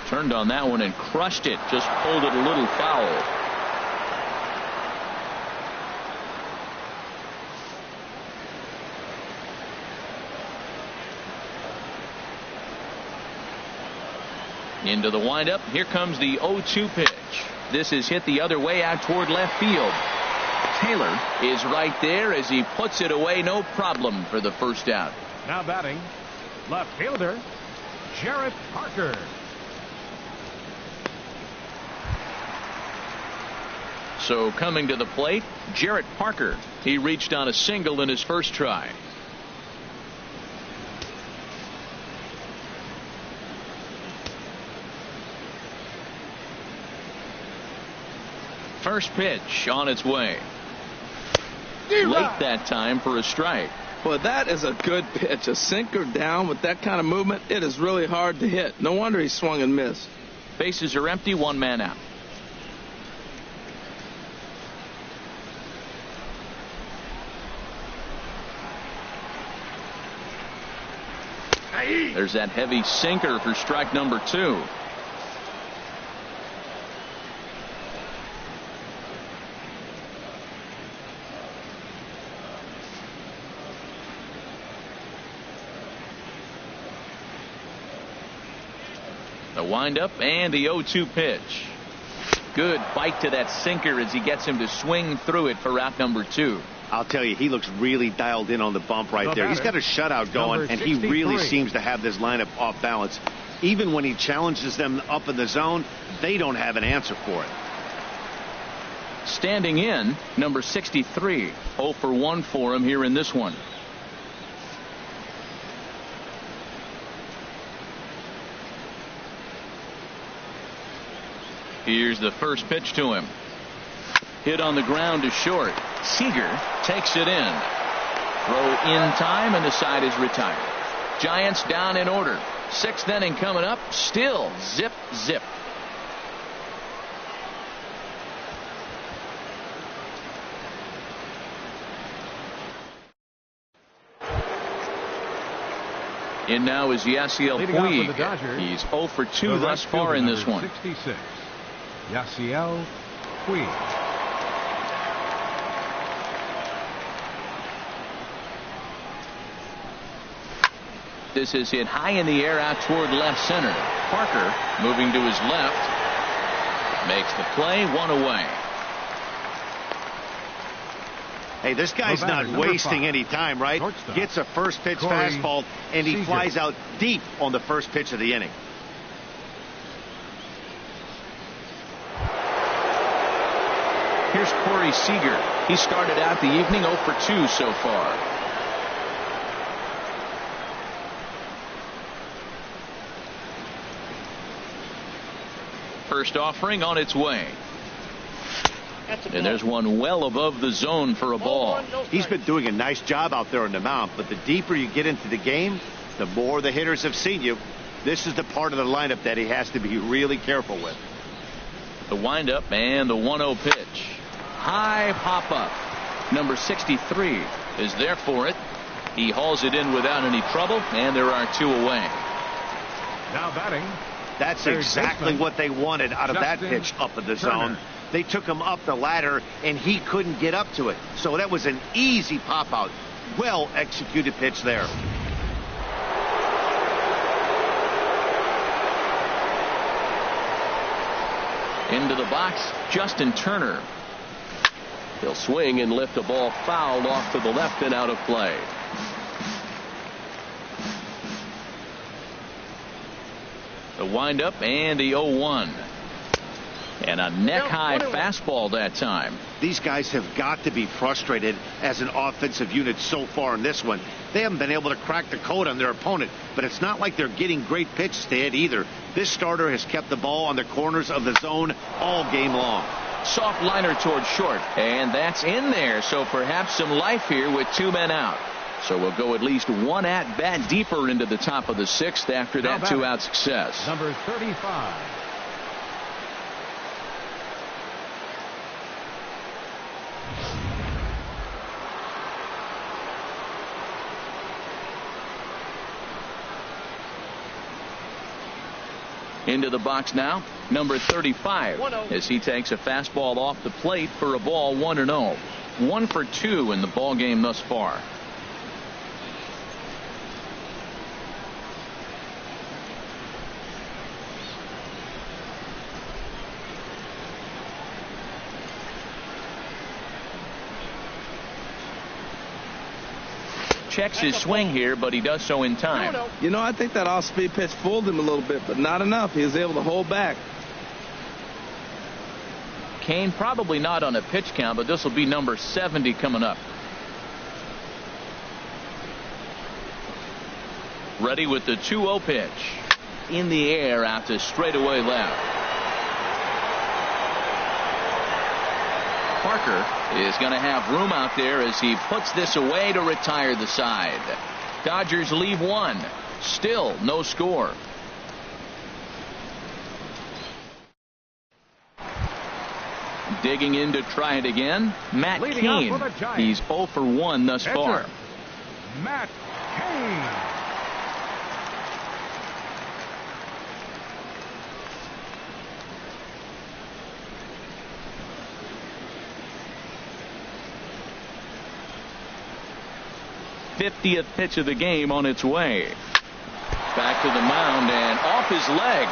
Turned on that one and crushed it. Just pulled it a little foul. Into the windup. Here comes the 0-2 pitch. This is hit the other way out toward left field. Taylor is right there as he puts it away. No problem for the first out. Now batting, left fielder Jarrett Parker. So coming to the plate, Jarrett Parker. He reached on a single in his first try. First pitch on its way. Late that time for a strike. Well, that is a good pitch. A sinker down with that kind of movement, it is really hard to hit. No wonder he swung and missed. Bases are empty, 1 man out. There's that heavy sinker for strike number 2. The windup and the 0-2 pitch. Good bite to that sinker as he gets him to swing through it for out number 2. I'll tell you, he looks really dialed in on the bump right there. He's got a shutout going, and he really seems to have this lineup off balance. Even when he challenges them up in the zone, they don't have an answer for it. Standing in, number 63. 0 for 1 for him here in this one. Here's the first pitch to him. Hit on the ground to short. Seager takes it in. Throw in time, and the side is retired. Giants down in order. 6th inning coming up. Still zip. In now is Yasiel Puig. He's 0 for 2 thus far in this one. 66. Yasiel Puig. This is hit high in the air out toward left center. Parker moving to his left. Makes the play, 1 away. Hey, this guy's not wasting any time, right? Gets a first pitch fastball, and he flies out deep on the first pitch of the inning. Here's Corey Seager. He started out the evening 0 for 2 so far. First offering on its way. And there's one well above the zone for a ball. He's been doing a nice job out there on the mound, but the deeper you get into the game, the more the hitters have seen you. This is the part of the lineup that he has to be really careful with. The windup and the 1-0 pitch. High pop up. Number 63 is there for it. He hauls it in without any trouble, and there are 2 away. Now batting. That's exactly what they wanted out of that pitch up in the zone. They took him up the ladder, and he couldn't get up to it. So that was an easy pop out. Well executed pitch there. Into the box, Justin Turner. He'll swing and lift a ball foul off to the left and out of play. The windup and the 0-1. And a neck-high fastball that time. These guys have got to be frustrated as an offensive unit so far in this one. They haven't been able to crack the code on their opponent, but it's not like they're getting great pitches to hit either. This starter has kept the ball on the corners of the zone all game long. Soft liner towards short, and that's in there, so perhaps some life here with 2 men out. So we'll go at least 1 at-bat deeper into the top of the 6th after that 2-out success. Number 35. Into the box now, number 35, as he takes a fastball off the plate for a ball 1-0. 1 for 2 in the ball game thus far. Checks his swing here, but he does so in time. You know, I think that off-speed pitch fooled him a little bit, but not enough. He was able to hold back. Kane probably not on a pitch count, but this will be number 70 coming up. Ready with the 2-0 pitch. In the air out to straightaway left. Parker is going to have room out there as he puts this away to retire the side. Dodgers leave 1. Still no score. Digging in to try it again, Matt Cain. He's 0 for 1 thus far. Matt Cain. '50th pitch of the game on its way. Back to the mound and off his leg.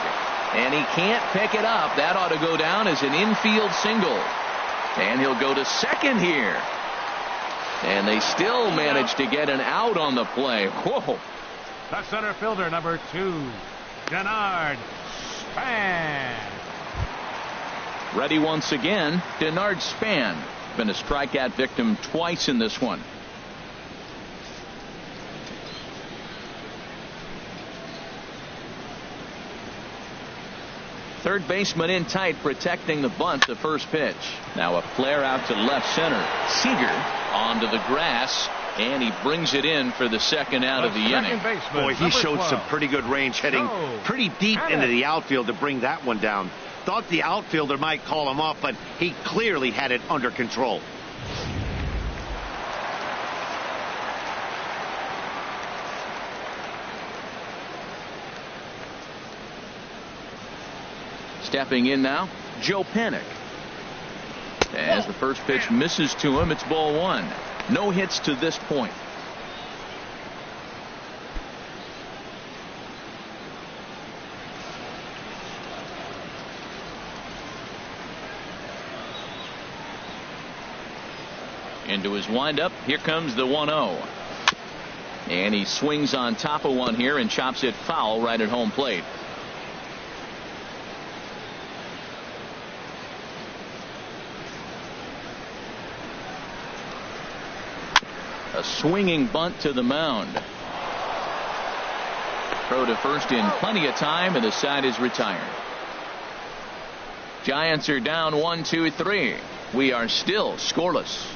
And he can't pick it up. That ought to go down as an infield single. And he'll go to second here. And they still manage to get an out on the play. Whoa. The center fielder, number 2, Denard Span. Ready once again, Denard Span. Been a strikeout victim twice in this one. Third baseman in tight, protecting the bunt. The first pitch. Now a flare out to left center. Seager onto the grass, and he brings it in for the second out of the inning. Boy, he showed some pretty good range, heading pretty deep into the outfield to bring that one down. Thought the outfielder might call him off, but he clearly had it under control. Stepping in now, Joe Panik. As the first pitch misses to him, it's ball 1. No hits to this point. Into his windup, here comes the 1-0. And he swings on top of one here and chops it foul right at home plate. A swinging bunt to the mound. Throw to first in plenty of time, and the side is retired. Giants are down 1-2-3. We are still scoreless.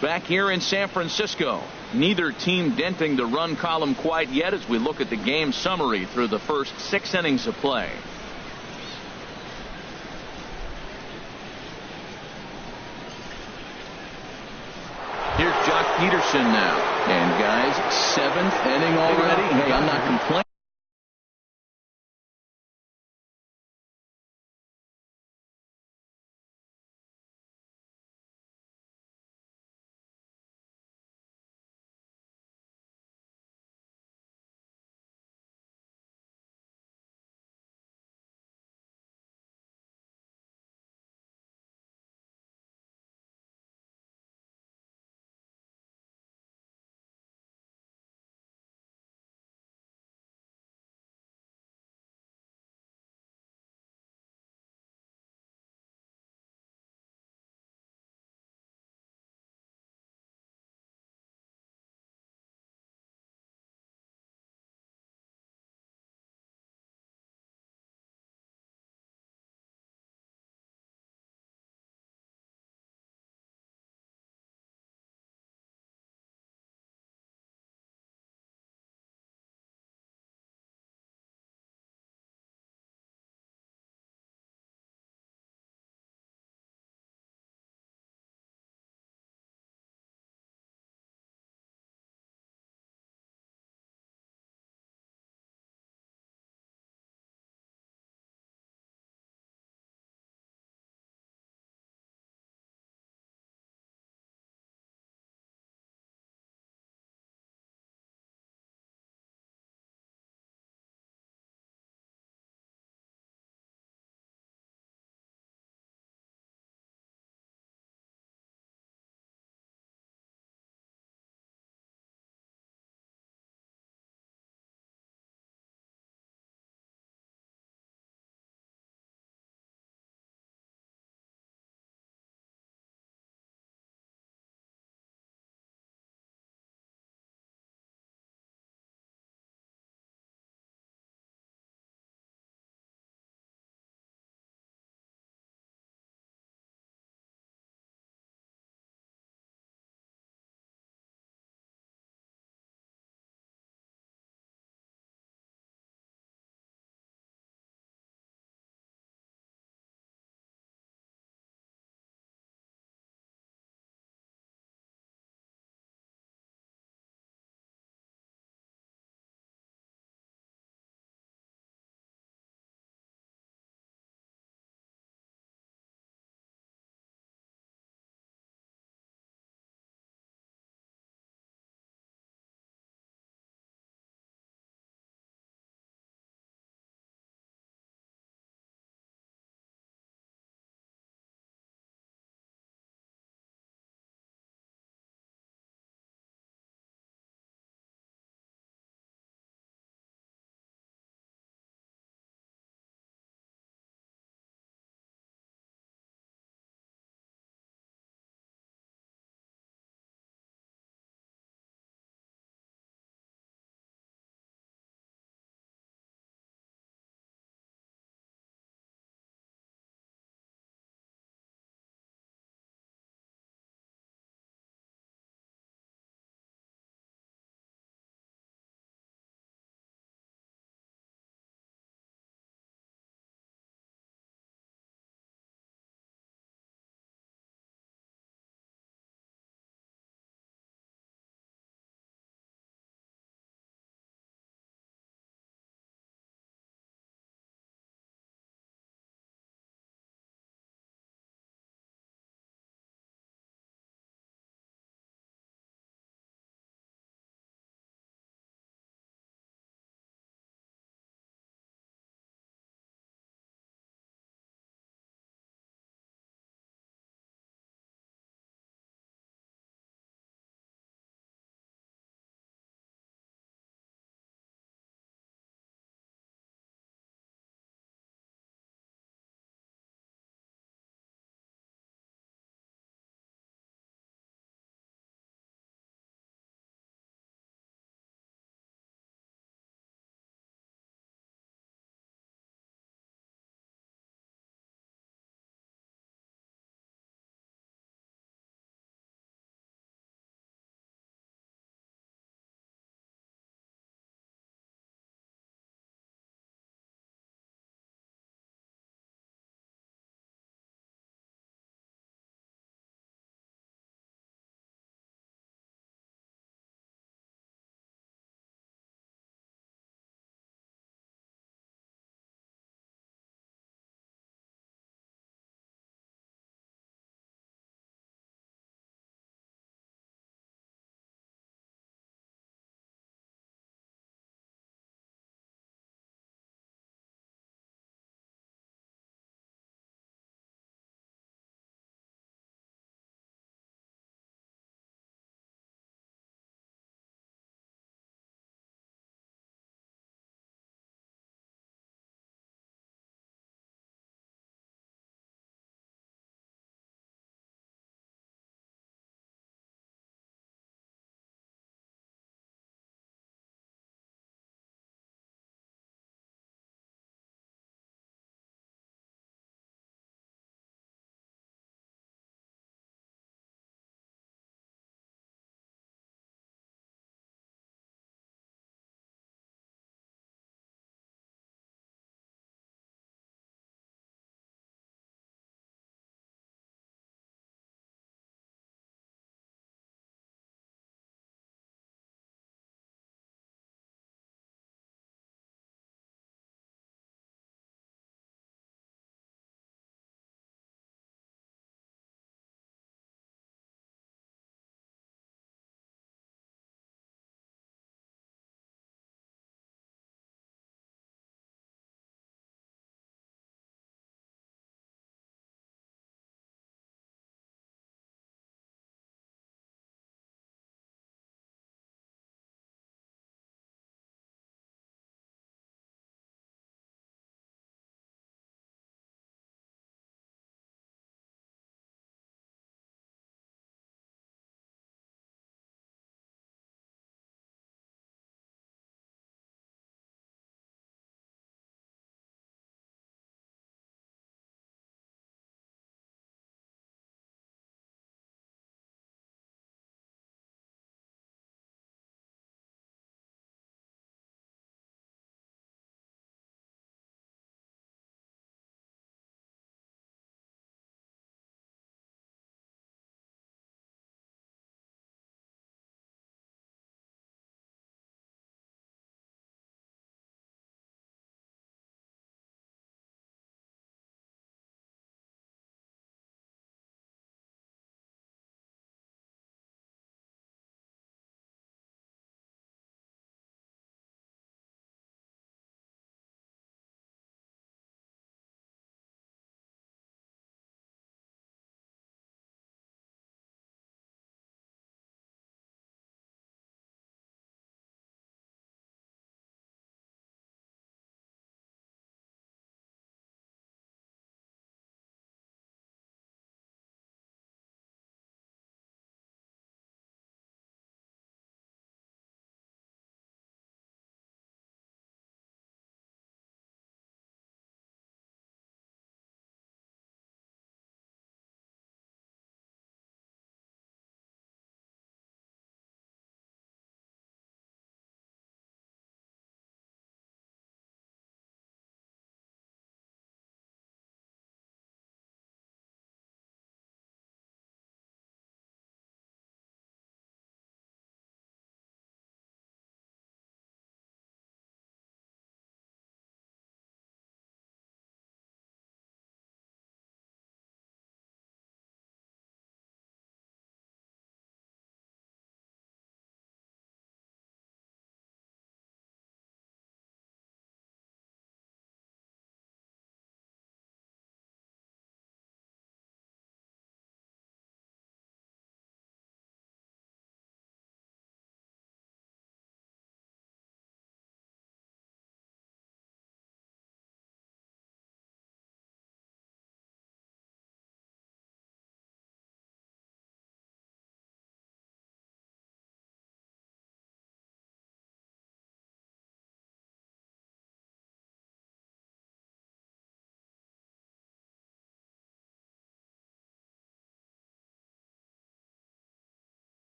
Back here in San Francisco, neither team denting the run column quite yet as we look at the game summary through the first 6 innings of play. Here's Jock Peterson now. And guys, 7th inning already. Hey, I'm not complaining.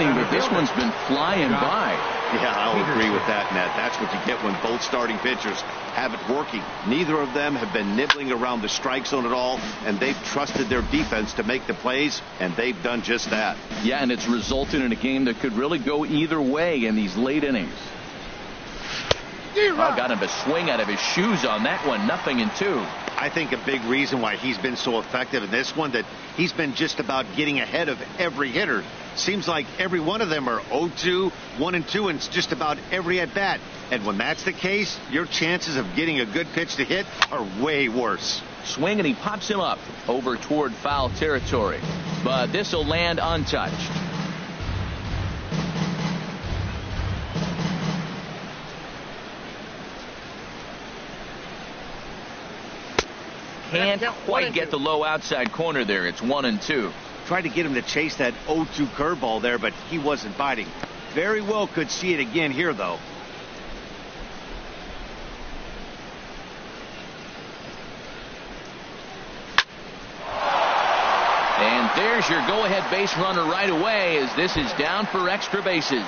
inning, but this one's been flying by. Yeah, I'll agree with that, Ned. That's what you get when both starting pitchers have it working. Neither of them have been nibbling around the strike zone at all, and they've trusted their defense to make the plays, and they've done just that. Yeah, and it's resulted in a game that could really go either way in these late innings. Oh, got him a swing out of his shoes on that one. 0-2. I think a big reason why he's been so effective in this one, that he's been just about getting ahead of every hitter. Seems like every one of them are 0-2, 1-2, and it's just about every at-bat. And when that's the case, your chances of getting a good pitch to hit are way worse. Swing, and he pops him up over toward foul territory. But this will land untouched. Can't quite get the low outside corner there. It's 1-2. Tried to get him to chase that 0-2 curveball there, but he wasn't biting. Very well could see it again here, though. And there's your go-ahead base runner right away, as this is down for extra bases.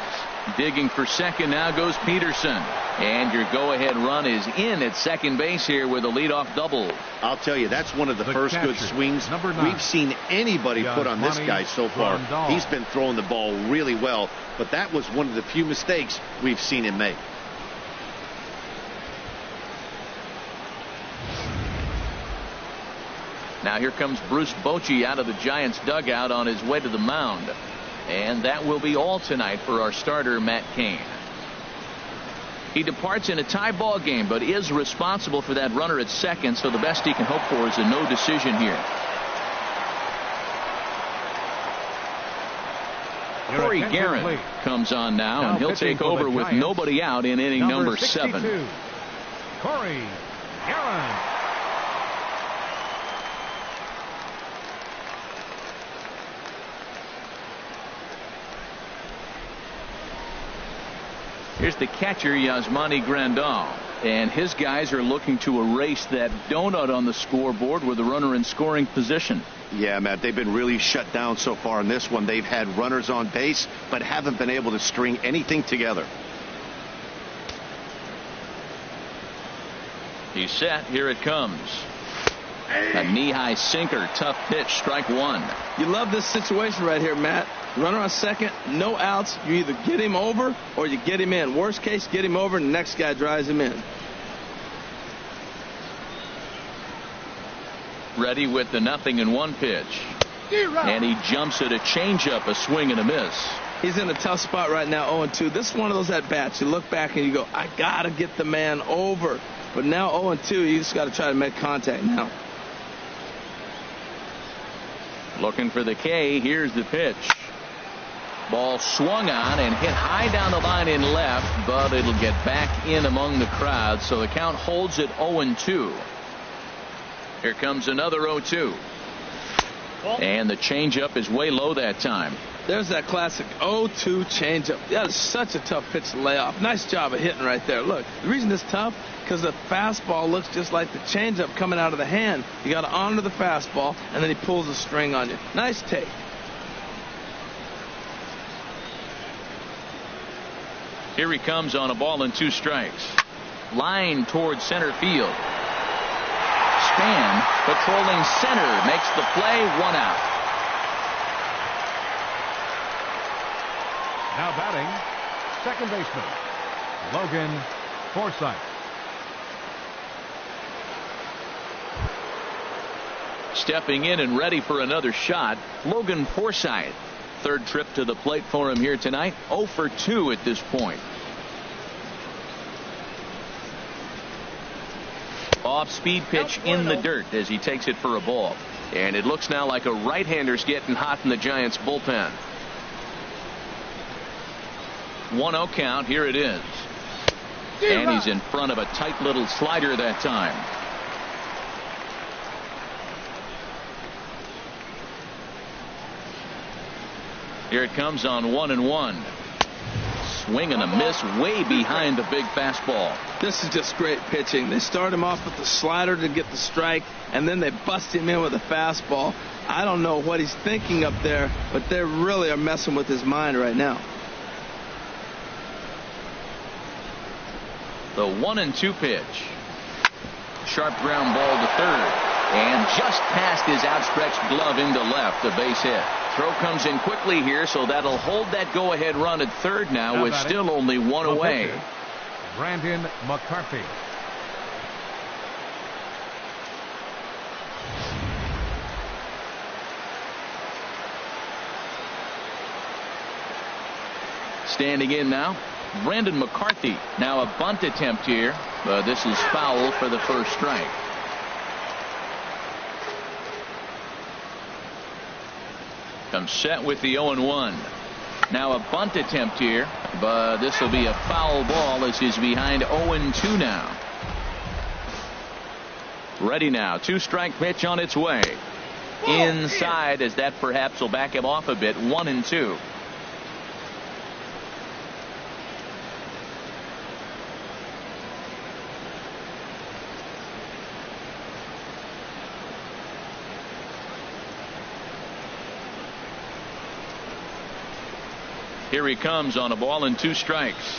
Digging for second now goes Peterson. And your go-ahead run is in at second base here with a leadoff double. I'll tell you, that's one of the first good swings we've seen anybody put on this guy so far. He's been throwing the ball really well, but that was one of the few mistakes we've seen him make. Now here comes Bruce Bochy out of the Giants dugout on his way to the mound. And that will be all tonight for our starter, Matt Cain. He departs in a tie ball game, but is responsible for that runner at second, so the best he can hope for is a no decision here. Corey Guerin comes on now, and he'll take over with nobody out in inning number 7. Corey Guerin. Here's the catcher, Yasmani Grandal, and his guys are looking to erase that donut on the scoreboard with a runner in scoring position. Yeah, Matt, they've been really shut down so far in this one. They've had runners on base, but haven't been able to string anything together. He's set. Here it comes. A knee-high sinker. Tough pitch. Strike one. You love this situation right here, Matt. Runner on second, no outs. You either get him over or you get him in. Worst case, get him over and the next guy drives him in. Ready with the 0-1 pitch. And he jumps at a changeup, a swing and a miss. He's in a tough spot right now, 0-2. This is one of those at-bats. You look back and you go, I got to get the man over. But now 0-2, you just got to try to make contact now. Looking for the K. Here's the pitch. Ball swung on and hit high down the line in left, but it'll get back in among the crowd, so the count holds at 0-2. Here comes another 0-2. And the changeup is way low that time. There's that classic 0-2 changeup. That is such a tough pitch to lay off. Nice job of hitting right there. Look, the reason it's tough, because the fastball looks just like the changeup coming out of the hand. You got to honor the fastball, and then he pulls the string on you. Nice take. Here he comes on a ball and 2 strikes. Line towards center field. Span patrolling center makes the play. 1 out. Now batting, second baseman Logan Forsythe. Stepping in and ready for another shot, Logan Forsythe. Third trip to the plate for him here tonight. 0 for 2 at this point. Off-speed pitch in the dirt as he takes it for a ball. And it looks now like a right-hander's getting hot in the Giants bullpen. 1-0 count. Here it is. And he's in front of a tight little slider that time. Here it comes on 1-1. swing and a miss way behind the big fastball. This is just great pitching. They start him off with the slider to get the strike, and then they bust him in with a fastball. I don't know what he's thinking up there, but they really are messing with his mind right now. The 1-2 pitch. Sharp ground ball to third. And just past his outstretched glove into left, a base hit. Throw comes in quickly here, so that'll hold that go-ahead run at third now with still only one away. Brandon McCarthy. Standing in now, Brandon McCarthy. Now a bunt attempt here, but this is foul for the first strike. Comes set with the 0-1. Now a bunt attempt here, but this will be a foul ball as he's behind 0-2 now. Ready now. 2-strike pitch on its way. Inside, as that perhaps will back him off a bit. 1-2. Here he comes on a ball and 2 strikes.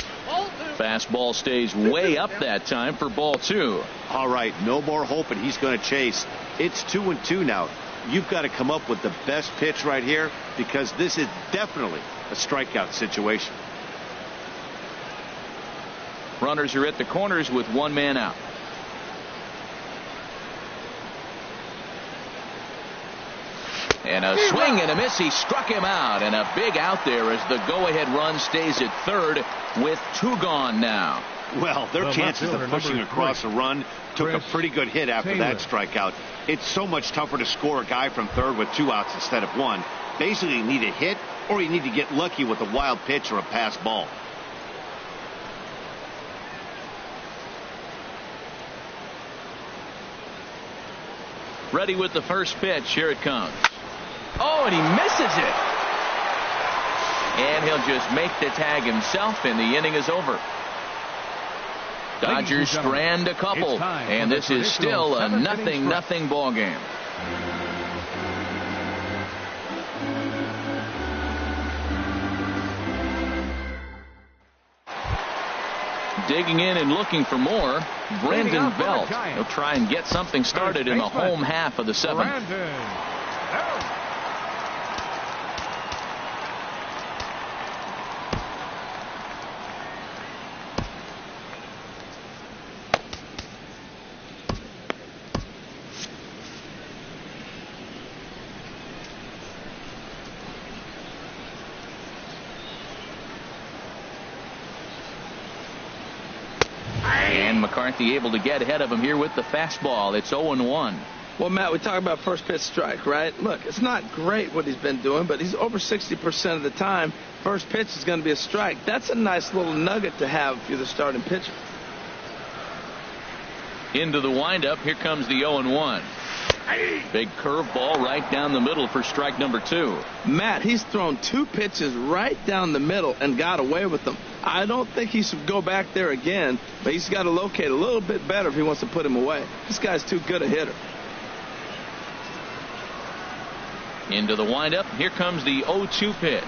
Fastball stays way up that time for ball 2. All right, no more hoping he's going to chase. It's 2-2 now. You've got to come up with the best pitch right here, because this is definitely a strikeout situation. Runners are at the corners with 1 man out. And a swing and a miss. He struck him out, and a big out there as the go-ahead run stays at third with 2 gone now. Well, their chances of pushing across a run took a pretty good hit after that strikeout. It's so much tougher to score a guy from third with 2 outs instead of 1. Basically, you need a hit, or you need to get lucky with a wild pitch or a pass ball. Ready with the first pitch. Here it comes. Oh, and he misses it. And he'll just make the tag himself, and the inning is over. Dodgers strand a couple, and this is still a 0-0 ball game. Digging in and looking for more, Brandon Belt. He'll try and get something started in the home half of the 7th. McCarthy able to get ahead of him here with the fastball. It's 0-1. Well, Matt, we talk about first pitch strike, right? Look, it's not great what he's been doing, but he's over 60% of the time. First pitch is going to be a strike. That's a nice little nugget to have if you're the starting pitcher. Into the windup. Here comes the 0-1. Big curveball right down the middle for strike number 2. Matt, he's thrown 2 pitches right down the middle and got away with them. I don't think he should go back there again, but he's got to locate a little bit better if he wants to put him away. This guy's too good a hitter. Into the windup. Here comes the 0-2 pitch.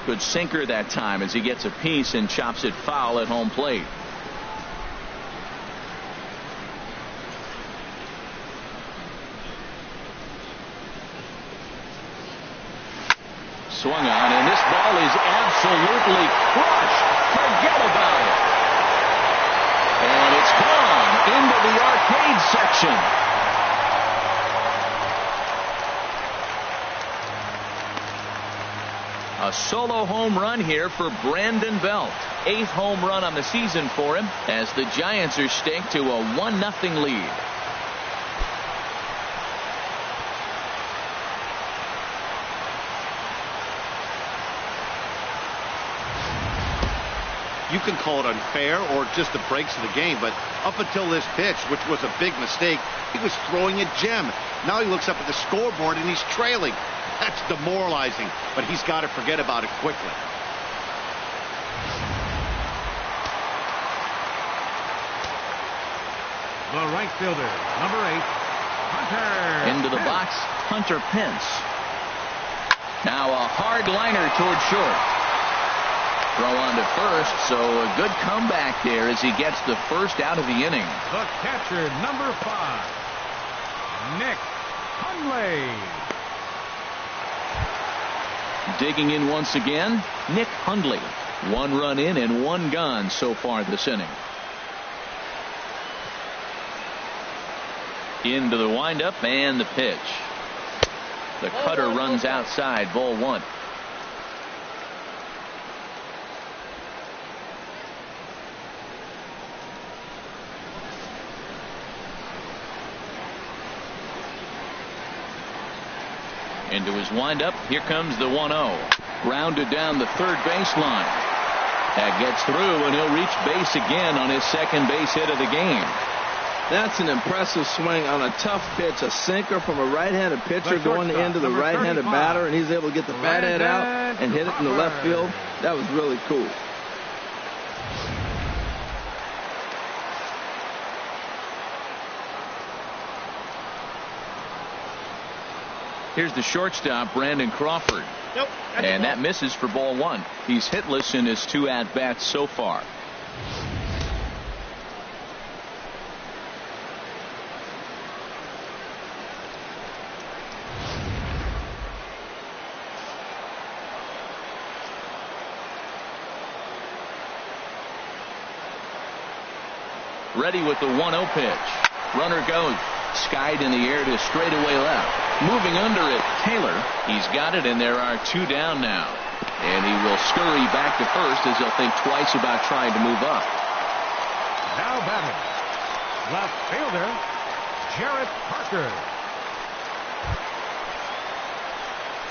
Good sinker that time as he gets a piece and chops it foul at home plate. Swung on, and this ball is absolutely crushed. Forget about it. And it's gone into the arcade section. A solo home run here for Brandon Belt. 8th home run on the season for him as the Giants are staked to a 1-0 lead. You can call it unfair or just the breaks of the game, but up until this pitch, which was a big mistake, he was throwing a gem. Now he looks up at the scoreboard and he's trailing. That's demoralizing, but he's got to forget about it quickly. The right fielder, number 8, Hunter. Into the box, Hunter Pence. Now a hard liner toward short. Throw on to first, so a good comeback there as he gets the first out of the inning. The catcher, number 5, Nick Hundley. Digging in once again, Nick Hundley. 1 run in and 1 gone so far this inning. Into the windup and the pitch. The cutter runs outside, ball 1. Into his windup. Here comes the 1-0. Grounded down the third baseline. That gets through, and he'll reach base again on his second base hit of the game. That's an impressive swing on a tough pitch. A sinker from a right-handed pitcher going into the right-handed batter, and he's able to get the bat head out and hit it in the left field. That was really cool. Here's the shortstop, Brandon Crawford. Nope. And that misses for ball 1. He's hitless in his 2 at-bats so far. Ready with the 1-0 pitch. Runner goes. Skied in the air to straightaway left. Moving under it, Taylor. He's got it, and there are 2 down now. And he will scurry back to first as he'll think twice about trying to move up. Now batting, left fielder, Jarrett Parker.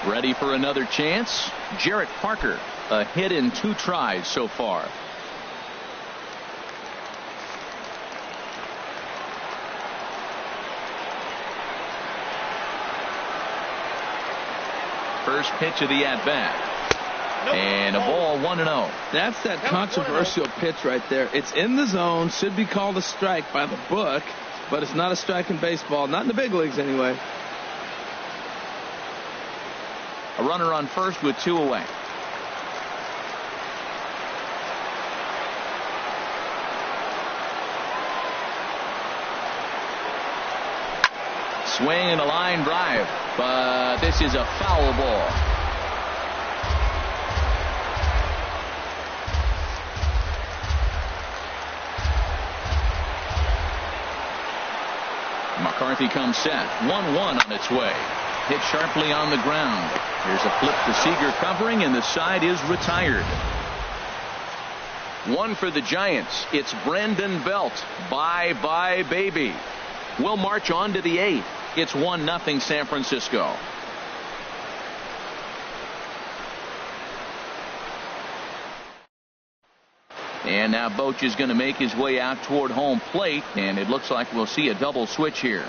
Ready for another chance? Jarrett Parker. A hit in 2 tries so far. First pitch of the at-bat. And a ball, 1-0. That's that controversial pitch right there. It's in the zone, should be called a strike by the book, but it's not a strike in baseball, not in the big leagues anyway. A runner on first with 2 away. Swing and a line drive, but this is a foul ball. McCarthy comes set. 1-1 on its way. Hit sharply on the ground. Here's a flip to Seager covering, and the side is retired. 1 for the Giants. It's Brandon Belt. Bye-bye, baby. We'll march on to the 8th. It's 1-0 San Francisco. And now Boch is going to make his way out toward home plate, and it looks like we'll see a double switch here.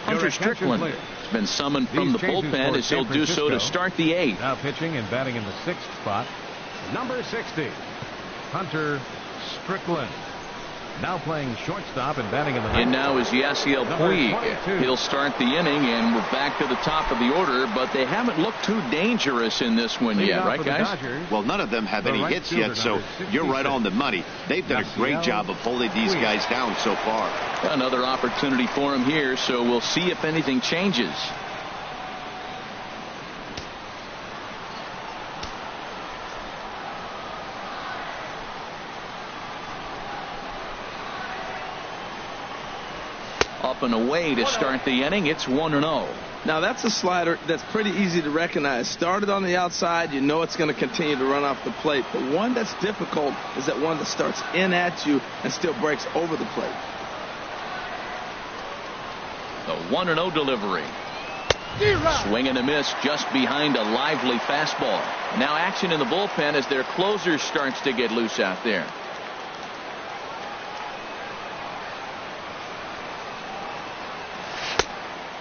Hunter Strickland has been summoned from the bullpen as he'll do so to start the 8th. Now pitching and batting in the 6th spot, number 60, Hunter Strickland. Now playing shortstop and batting in the 9th. And now is Yasiel Puig. He'll start the inning, and we're back to the top of the order, but they haven't looked too dangerous in this one yet, right, guys? Well, none of them have any hits yet, so you're right on the money. They've done a great job of holding these guys down so far. Another opportunity for him here, so we'll see if anything changes. Up and away to start the inning. It's 1-0. Now that's a slider that's pretty easy to recognize. Started on the outside, you know it's going to continue to run off the plate. But one that's difficult is that one that starts in at you and still breaks over the plate. The 1-0 delivery. Swing and a miss just behind a lively fastball. Now action in the bullpen as their closer starts to get loose out there.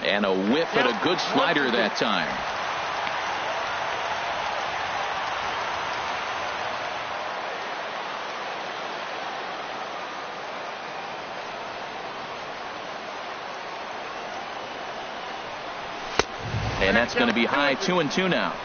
And a whiff at a good slider that time. And that's going to be high, 2-2 now.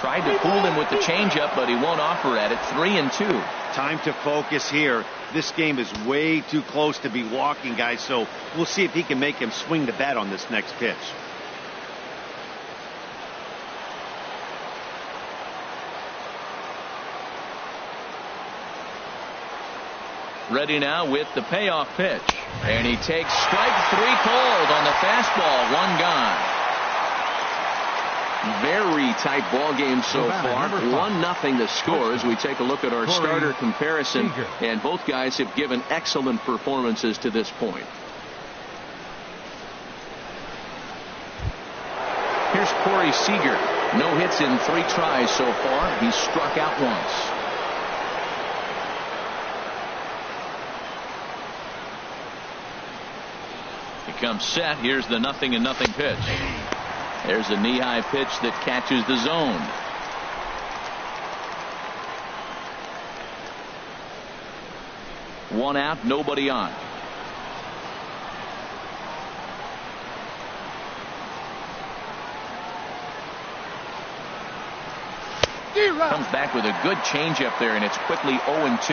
Tried to fool him with the changeup, but he won't offer at it. 3-2. Time to focus here. This game is way too close to be walking, guys, so we'll see if he can make him swing the bat on this next pitch. Ready now with the payoff pitch. And he takes strike 3 cold on the fastball. 1 gone. Very tight ball game so far. 1-0 the score as we take a look at our starter comparison. And both guys have given excellent performances to this point. Here's Corey Seager. No hits in 3 tries so far. He's struck out once. He comes set. Here's the 0-0 pitch. There's a knee-high pitch that catches the zone. One out, nobody on. Comes back with a good changeup there, and it's quickly 0-2.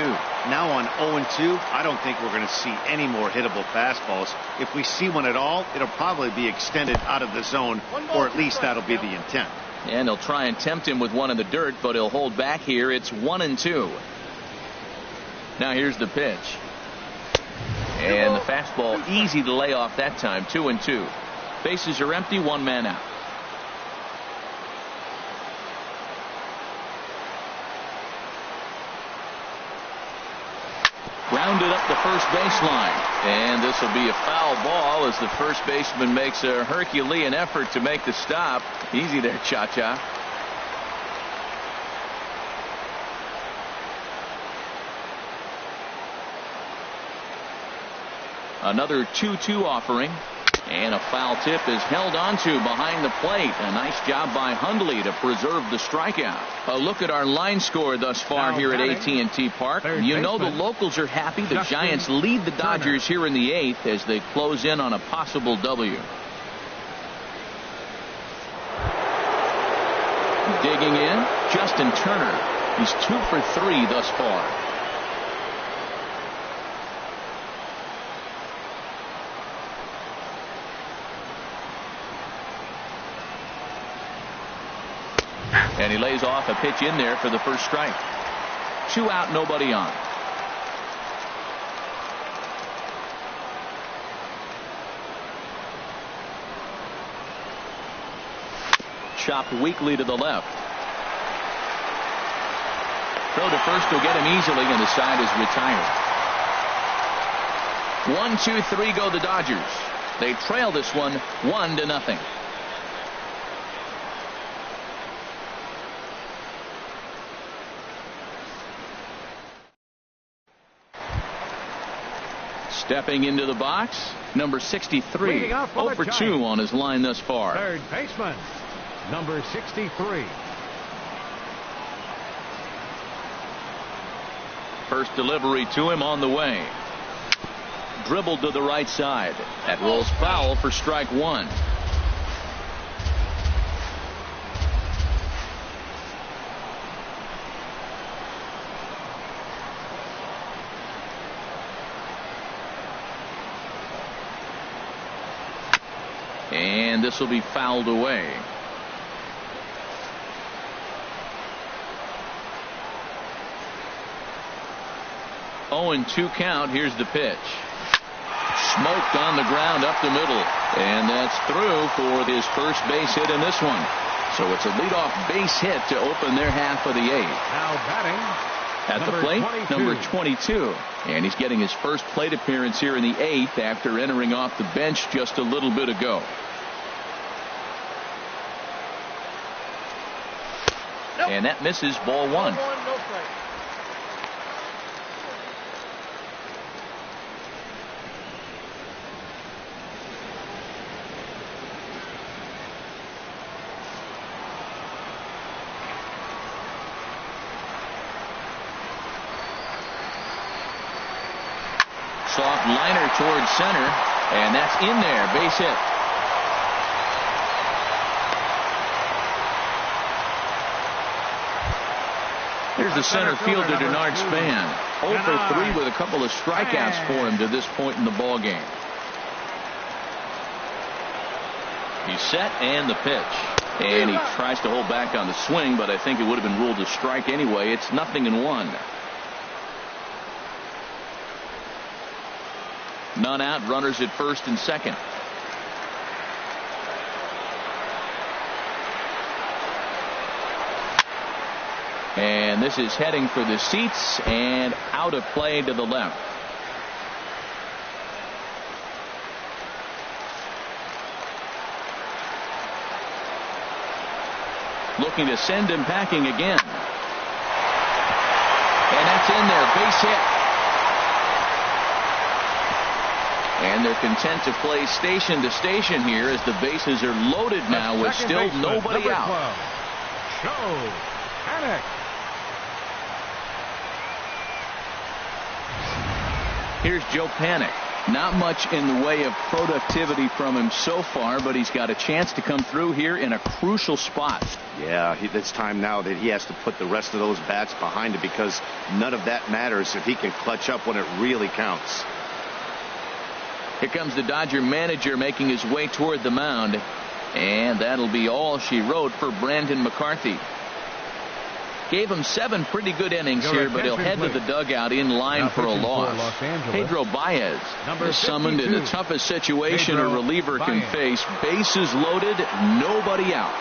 Now on 0-2, I don't think we're going to see any more hittable fastballs. If we see one at all, it'll probably be extended out of the zone, or at least that'll be the intent. And they'll try and tempt him with one in the dirt, but he'll hold back here. It's 1-2. Now here's the pitch. And the fastball easy to lay off that time. 2-2. Bases are empty, 1 man out. Rounded up the first baseline, and this will be a foul ball as the first baseman makes a Herculean effort to make the stop. Easy there, Cha-Cha. Another 2-2 offering. And a foul tip is held onto behind the plate. A nice job by Hundley to preserve the strikeout. A look at our line score thus far here at AT&T Park. You know the locals are happy. The Giants lead the Dodgers here in the 8th as they close in on a possible W. Digging in, Justin Turner. He's 2 for 3 thus far. And he lays off a pitch in there for the first strike. 2 out, nobody on. Chopped weakly to the left. Throw to first will get him easily, and the side is retired. 1-2-3 go the Dodgers. They trail this one 1-0. Stepping into the box, number 63, 0 for 2 on his line thus far. Third baseman, number 63. First delivery to him on the way. Dribbled to the right side. That rolls foul for strike 1. And this will be fouled away. Oh, and 2 count. Here's the pitch. Smoked on the ground up the middle. And that's through for his first base hit in this one. So it's a leadoff base hit to open their half of the 8th. Now batting. At the plate, 22. number 22. And he's getting his first plate appearance here in the 8th after entering off the bench just a little bit ago. And that misses, ball one. Soft liner towards center, and that's in there. Base hit. Here's the center fielder, Denard Span. 0 for 3 with a couple of strikeouts for him to this point in the ball game. He's set, and the pitch. And he tries to hold back on the swing, but I think it would have been ruled a strike anyway. It's 0-1. None out, runners at first and second. And this is heading for the seats and out of play to the left. Looking to send him packing again. And that's in there, base hit. And they're content to play station to station here as the bases are loaded now with still nobody out. Show Panic. Here's Joe Panic. Not much in the way of productivity from him so far, but he's got a chance to come through here in a crucial spot. Yeah, it's time now that he has to put the rest of those bats behind him, because none of that matters if he can clutch up when it really counts. Here comes the Dodger manager making his way toward the mound. And that'll be all she wrote for Brandon McCarthy. Gave him 7 pretty good innings here, but he'll head to the dugout in line for a loss. Pedro Baez is summoned in the toughest situation a reliever can face. Bases loaded, nobody out.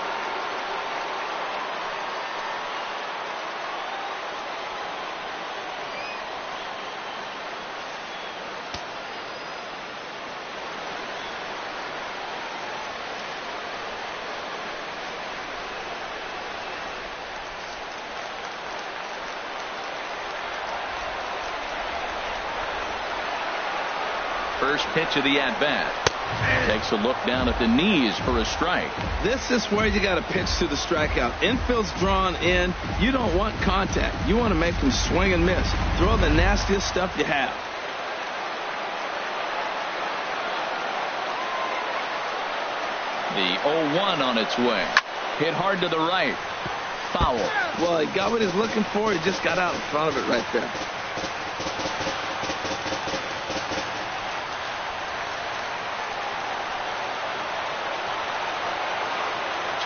First pitch of the at-bat. Takes a look down at the knees for a strike. This is where you got to pitch to the strikeout. Infield's drawn in. You don't want contact. You want to make them swing and miss. Throw the nastiest stuff you have. The 0-1 on its way. Hit hard to the right. Foul. Well, he got what he's looking for. He just got out in front of it right there.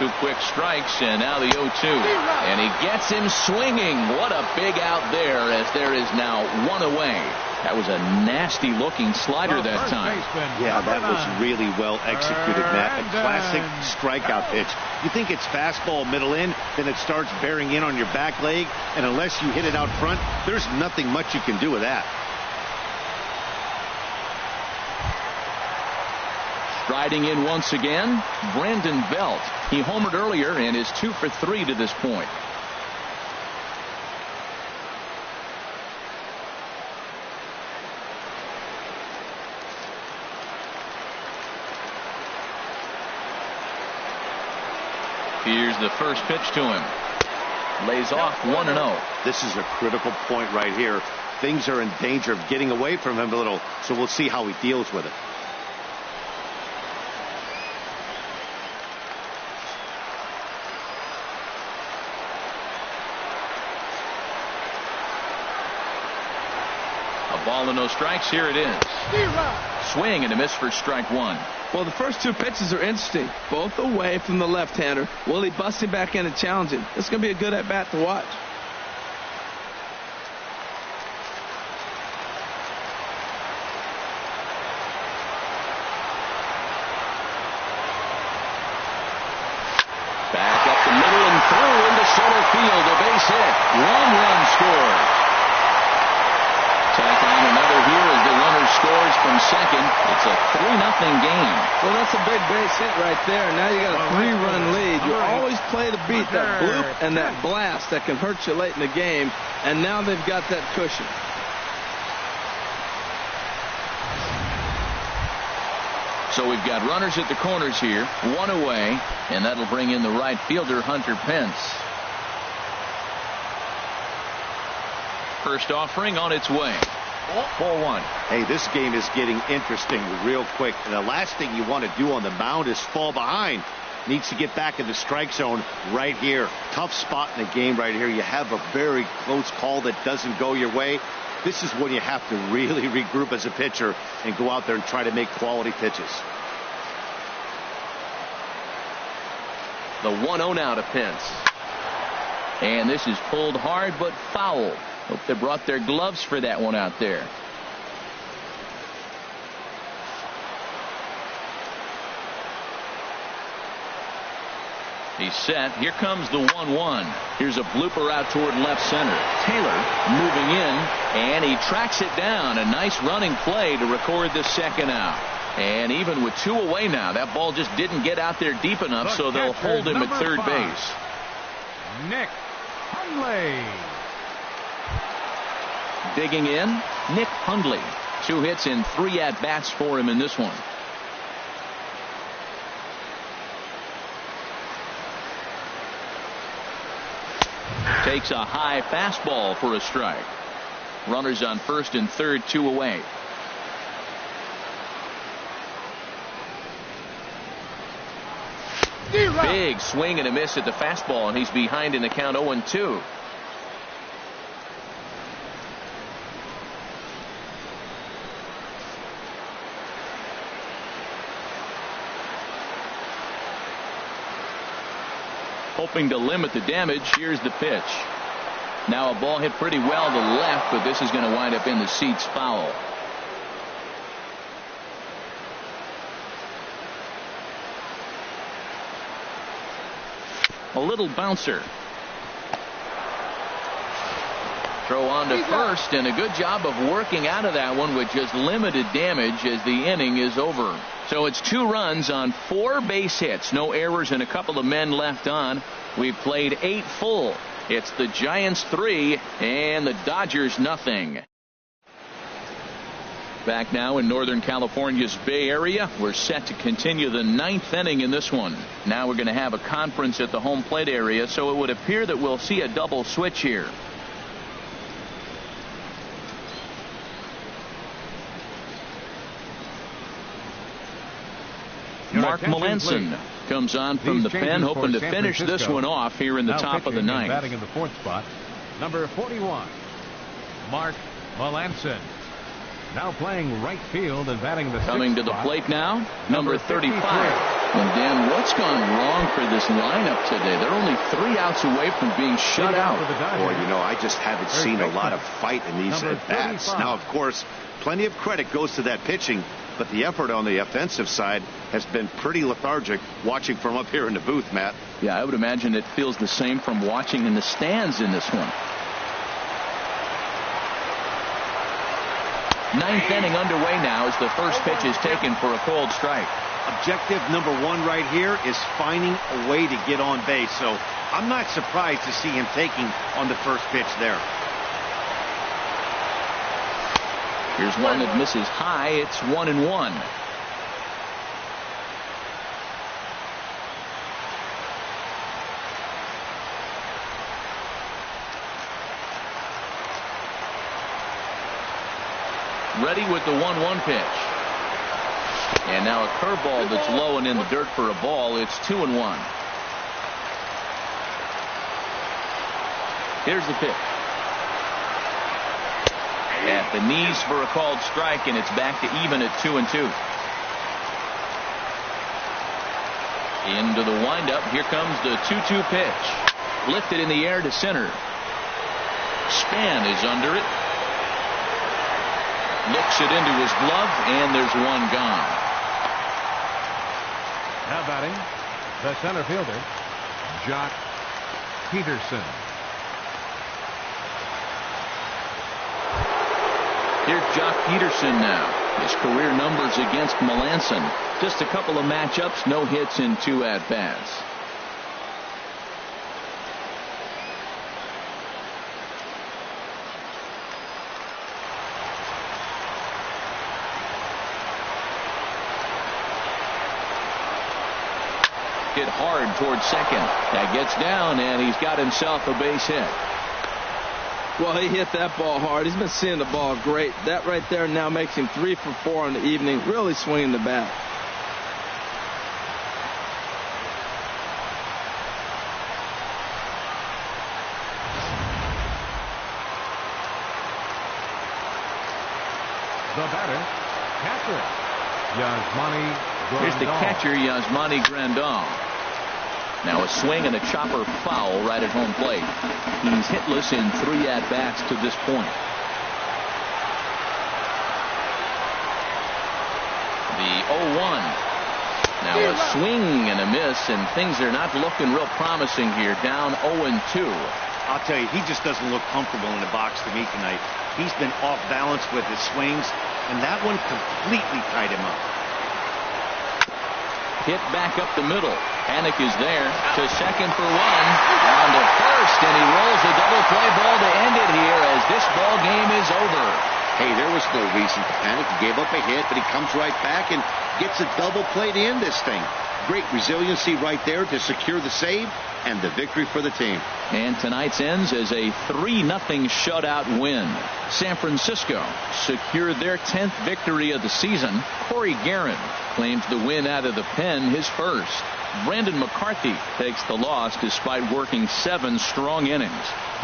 2 quick strikes, and now the 0-2. And he gets him swinging. What a big out there, as there is now 1 away. That was a nasty looking slider that time. Yeah, that was really well executed, Matt. A classic strikeout pitch. You think it's fastball middle in, then it starts bearing in on your back leg, and unless you hit it out front, there's nothing much you can do with that. Striding in once again, Brandon Belt. He homered earlier and is 2 for 3 to this point. Here's the first pitch to him. Lays off 1-0. This is a critical point right here. Things are in danger of getting away from him a little, so we'll see how he deals with it. Ball and no strikes. Here it is. Swing and a miss for strike 1. Well, the first 2 pitches are interesting. Both away from the left-hander. Will he bust him back in and challenge him? It's going to be a good at-bat to watch. Back up the middle and through into center field. A base hit. 1-run score. Tack on another here as the runner scores from second. It's a 3-0 game. Well, that's a big base hit right there. Now you got a 3-run lead. You always play to beat that bloop and that blast that can hurt you late in the game. And now they've got that cushion. So we've got runners at the corners here, one away, and that'll bring in the right fielder, Hunter Pence. First offering on its way. 4-1. Hey, this game is getting interesting real quick. And the last thing you want to do on the mound is fall behind. Needs to get back in the strike zone right here. Tough spot in the game right here. You have a very close call that doesn't go your way. This is when you have to really regroup as a pitcher and go out there and try to make quality pitches. The 1-0 now to Pence. And this is pulled hard but foul. Hope they brought their gloves for that one out there. He's set. Here comes the 1-1. Here's a blooper out toward left center. Taylor moving in, and he tracks it down. A nice running play to record the second out. And even with 2 away now, that ball just didn't get out there deep enough, so they'll hold him at third base. Nick Hundley. Digging in, Nick Hundley. 2 hits and 3 at-bats for him in this one. Takes a high fastball for a strike. Runners on first and third, 2 away. Big swing and a miss at the fastball, and he's behind in the count 0-2. Hoping to limit the damage. Here's the pitch. Now a ball hit pretty well to the left, but this is going to wind up in the seats foul. A little bouncer. Throw on to first, and a good job of working out of that one with just limited damage as the inning is over. So it's 2 runs on 4 base hits. No errors and a couple of men left on. We've played 8 full. It's the Giants 3 and the Dodgers nothing. Back now in Northern California's Bay Area. We're set to continue the 9th inning in this one. Now we're going to have a conference at the home plate area, so it would appear that we'll see a double switch here. Mark Melanson comes on from the pen, hoping to finish this one off here in the top of the 9th. Batting in the 4th spot, number 41, Mark Melanson. Now playing right field and batting the 6th Coming to the spot, plate now, number 35. And Dan, what's gone wrong for this lineup today? They're only 3 outs away from being shut out. Boy, you know, I just haven't seen a lot of fight in these at-bats. Now, of course, plenty of credit goes to that pitching, but the effort on the offensive side has been pretty lethargic watching from up here in the booth, Matt. Yeah, I would imagine it feels the same from watching in the stands in this one. 9th inning underway now as the first pitch is taken for a cold strike. Objective number 1 right here is finding a way to get on base. So I'm not surprised to see him taking on the first pitch there. Here's one that misses high. It's 1-1. Ready with the 1-1 pitch. And now a curveball that's low and in the dirt for a ball. It's 2-1. Here's the pitch. At the knees for a called strike, and it's back to even at 2-2. Into the windup. Here comes the 2-2 pitch. Lifted in the air to center. Span is under it. Looks it into his glove, and there's one gone. Now batting, the center fielder, Jock Peterson. Here's Jock Peterson now. His career numbers against Melanson, just a couple of matchups, no hits in 2 at-bats. Hit hard towards second. That gets down, and he's got himself a base hit. Well, he hit that ball hard. He's been seeing the ball great. That right there now makes him 3 for 4 in the evening, really swinging the bat. The batter, catcher, Yasmani Grandal. Here's the catcher, Yasmani Grandal. Now a swing and a chopper foul right at home plate. He's hitless in 3 at-bats to this point. The 0-1. Now a swing and a miss, and things are not looking real promising here. Down 0-2. I'll tell you, he just doesn't look comfortable in the box to me tonight. He's been off balance with his swings, and that one completely tied him up. Hit back up the middle. Panic is there to second for 1. On to first, and he rolls a double play ball to end it here as this ball game is over. Hey, there was no reason to panic. He gave up a hit, but he comes right back and gets a double play to end this thing. Great resiliency right there to secure the save and the victory for the team. And tonight's ends as a 3-0 shutout win. San Francisco secured their 10th victory of the season. Corey Guerin claims the win out of the pen, his first. Brandon McCarthy takes the loss despite working 7 strong innings.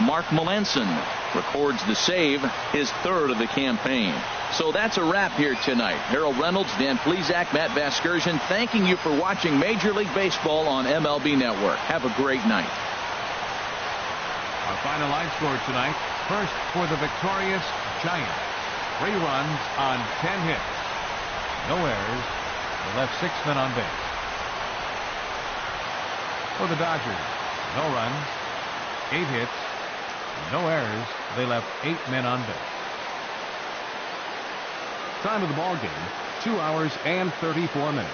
Mark Melanson records the save, his 3rd of the campaign. So that's a wrap here tonight. Harold Reynolds, Dan Plesac, Matt Vasgersian, thanking you for watching Major League Baseball on MLB Network. Have a great night. Our final line score tonight. First for the victorious Giants. 3 runs on 10 hits. No errors. They left 6 men on base. For the Dodgers, no runs, 8 hits, no errors. They left 8 men on base. Time of the ball game, 2 hours and 34 minutes.